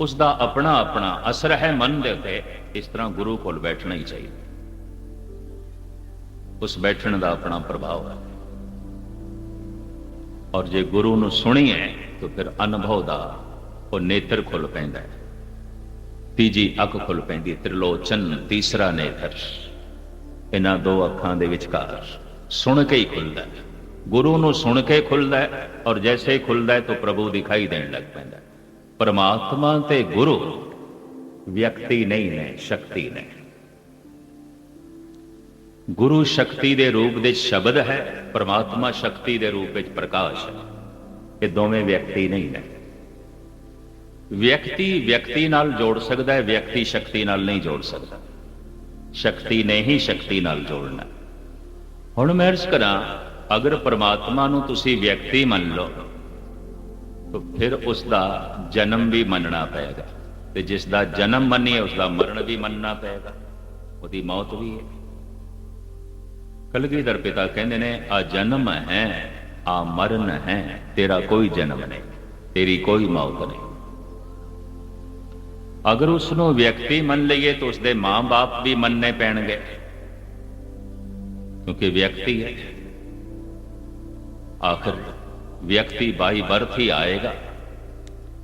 उसका अपना अपना असर है मन के उत्ते। इस तरह गुरु कोल बैठना ही चाहिए, उस बैठने का अपना प्रभाव है। और जे गुरु नूं सुणीए तो फिर अनुभव का वो नेत्र खुल पैंदा है, तीजी अख खुल पैंदी, त्रिलोचन तीसरा नेत्र, इन्हां दो अखां दे विचकार सुन के ही खुलता है। गुरु नूं सुन के खुलता है और जैसे ही खुलता है तो प्रभु दिखाई देने लग पैंदा है। परमात्मा ते गुरु व्यक्ति नहीं ने, शक्ति ने। गुरु शक्ति दे रूप दे शब्द है, परमात्मा शक्ति दे रूप विच प्रकाश है। ये दोवें व्यक्ति नहीं ने। व्यक्ति व्यक्ति नाल जोड़ सकता है, व्यक्ति शक्ति नाल नहीं जोड़ सकता। शक्ति ने ही शक्ति नाल जोड़ना। हुण मैं अर्ज करा, अगर परमात्मा नूं तुसी व्यक्ति मन लो तो फिर उसका जन्म भी मनना पेगा, ते जिसका जन्म मनीए उसका मरण भी मनना पेगा, उसकी मौत भी है। कलगीधर पिता कहते ने आ जन्म है आ मरण है, तेरा कोई जन्म नहीं, तेरी कोई मौत नहीं। अगर उसनों व्यक्ति मन लीए तो उसके मां बाप भी मनने पैणगे, क्योंकि व्यक्ति है। आखिर व्यक्ति बाई बर्थ ही आएगा,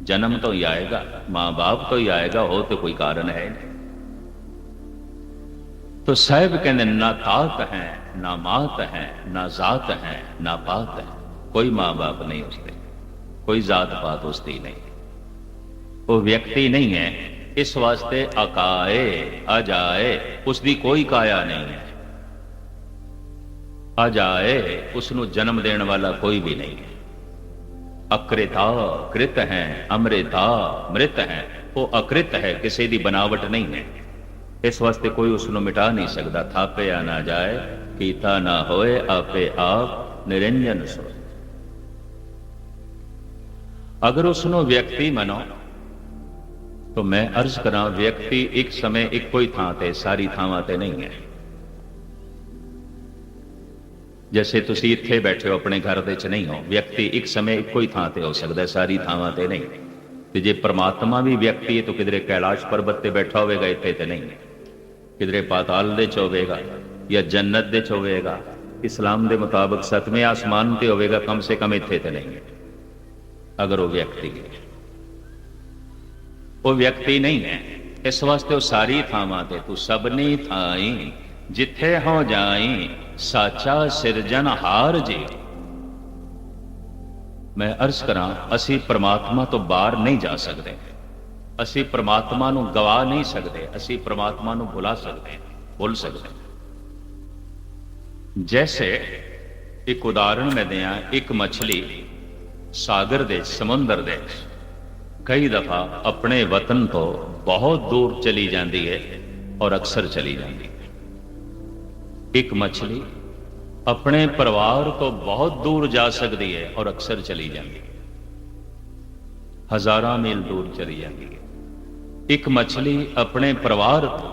जन्म तो ही आएगा, मां बाप तो ही आएगा, हो तो कोई कारण है नहीं। तो साहब कहते ना तात है, ना मात है, ना जात है, ना पात है। कोई मां बाप नहीं उसके, कोई जात पात उसकी नहीं, वो व्यक्ति नहीं है। इस वास्ते अकाए अजाए उसकी कोई काया नहीं है, अजाए उसनों जन्म देने वाला कोई भी नहीं है। अकृता कृत है, अमृता मृत है, वो अकृत है, किसी की बनावट नहीं है। इस वास्ते कोई उसनों मिटा नहीं सकता। थापया ना जाए कीता ना होए, आपे आप निरंजन सोए। अगर उसनों व्यक्ति मनो तो मैं अर्ज करा, व्यक्ति एक समय इको ही थां ते, सारी थावां ते नहीं है। जैसे तुसी इत्थे बैठे हो अपने घर दे च नहीं हो, व्यक्ति एक समय इको ही थां ते हो सकता है, सारी थावां ते नहीं। ते जे परमात्मा भी व्यक्ति है तो किधरे कैलाश पर्वत ते बैठा होगा, इत्थे ते नहीं है। किधरे पाताल दे च होवेगा या जन्नत दे च होवेगा, इस्लाम के मुताबिक 7वें आसमान ते होवेगा, कम से कम इत्थे ते नहीं है। अगर वो व्यक्ति है, वो व्यक्ति नहीं है। इस वास्ते वो सारी थावां ते, तू सबनी थाई जिथे हो जाई, साचा सिरजन हार जी। मैं अर्ज करा, असी परमात्मा तो बाहर नहीं जा सकते, असी परमात्मा नूं गवा नहीं सकते, असी परमात्मा नूं भुला सकते, भुल सकते। जैसे एक उदाहरण मैं दिया, एक मछली सागर दे, समुंदर दे कई दफा अपने वतन तो बहुत दूर चली जाती है और अक्सर चली जाती है। एक मछली अपने परिवार तो बहुत दूर जा सकती है और अक्सर चली जाती है, हजारों मील दूर चली जाती है। एक मछली अपने परिवार तो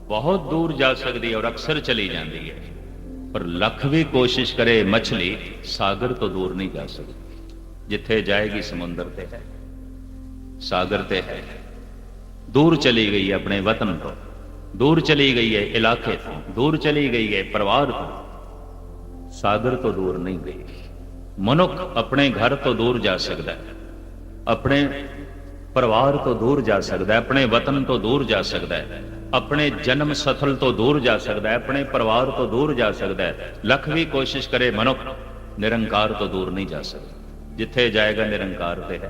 बहुत दूर जा सकती है और अक्सर चली जाती है, पर लख भी कोशिश करे मछली सागर तो दूर नहीं जा सकती। जिथे जाएगी समुंदर ते है, सागर ते है, दूर चली गई है अपने वतन तो, दूर चली गई है इलाके तो, दूर चली गई है परिवार तो, सागर तो दूर नहीं गई। मनुख अपने घर तो दूर जा सकता है, अपने परिवार तो दूर जा सकता है, अपने वतन तो दूर जा सकता है, अपने जन्म स्थल तो दूर जा सकता है, अपने परिवार तो दूर जा सकता है। लख भी कोशिश करे मनुख, निरंकार तो दूर नहीं जा सकता। जिथे जाएगा निरंकार ते है।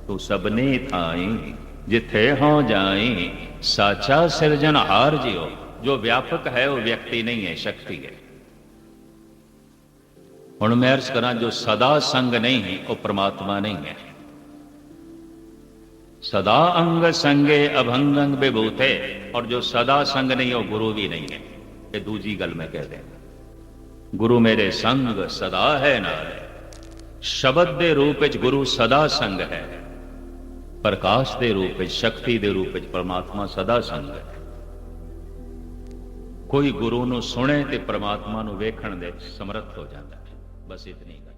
तू सबनी थाई जिथे हो जाई, साचा सिरजनहार जियो। जो व्यापक है वो व्यक्ति नहीं है, शक्ति है। हुण मैं अर्ज करा, जो सदा संग नहीं है वो परमात्मा नहीं है। सदा अंग संगे अभंगंग विभूते, और जो सदा संग नहीं वो गुरु भी नहीं है। ये दूजी गल मैं कह देंगे। ਗੁਰੂ ਮੇਰੇ ਸੰਗ ਸਦਾ ਹੈ ਨਾਲ। ਸ਼ਬਦ ਦੇ ਰੂਪ ਵਿੱਚ ਗੁਰੂ ਸਦਾ ਸੰਗ ਹੈ, ਪ੍ਰਕਾਸ਼ ਦੇ ਰੂਪ ਵਿੱਚ, ਸ਼ਕਤੀ ਦੇ ਰੂਪ ਵਿੱਚ ਪਰਮਾਤਮਾ ਸਦਾ ਸੰਗ ਹੈ। ਕੋਈ ਗੁਰੂ ਨੂੰ ਸੁਣੇ ਤੇ ਪਰਮਾਤਮਾ ਨੂੰ ਵੇਖਣ ਦੇ ਸਮਰੱਥ ਹੋ ਜਾਂਦਾ ਹੈ। ਬਸ ਇਤਨੀ ਗੱਲ।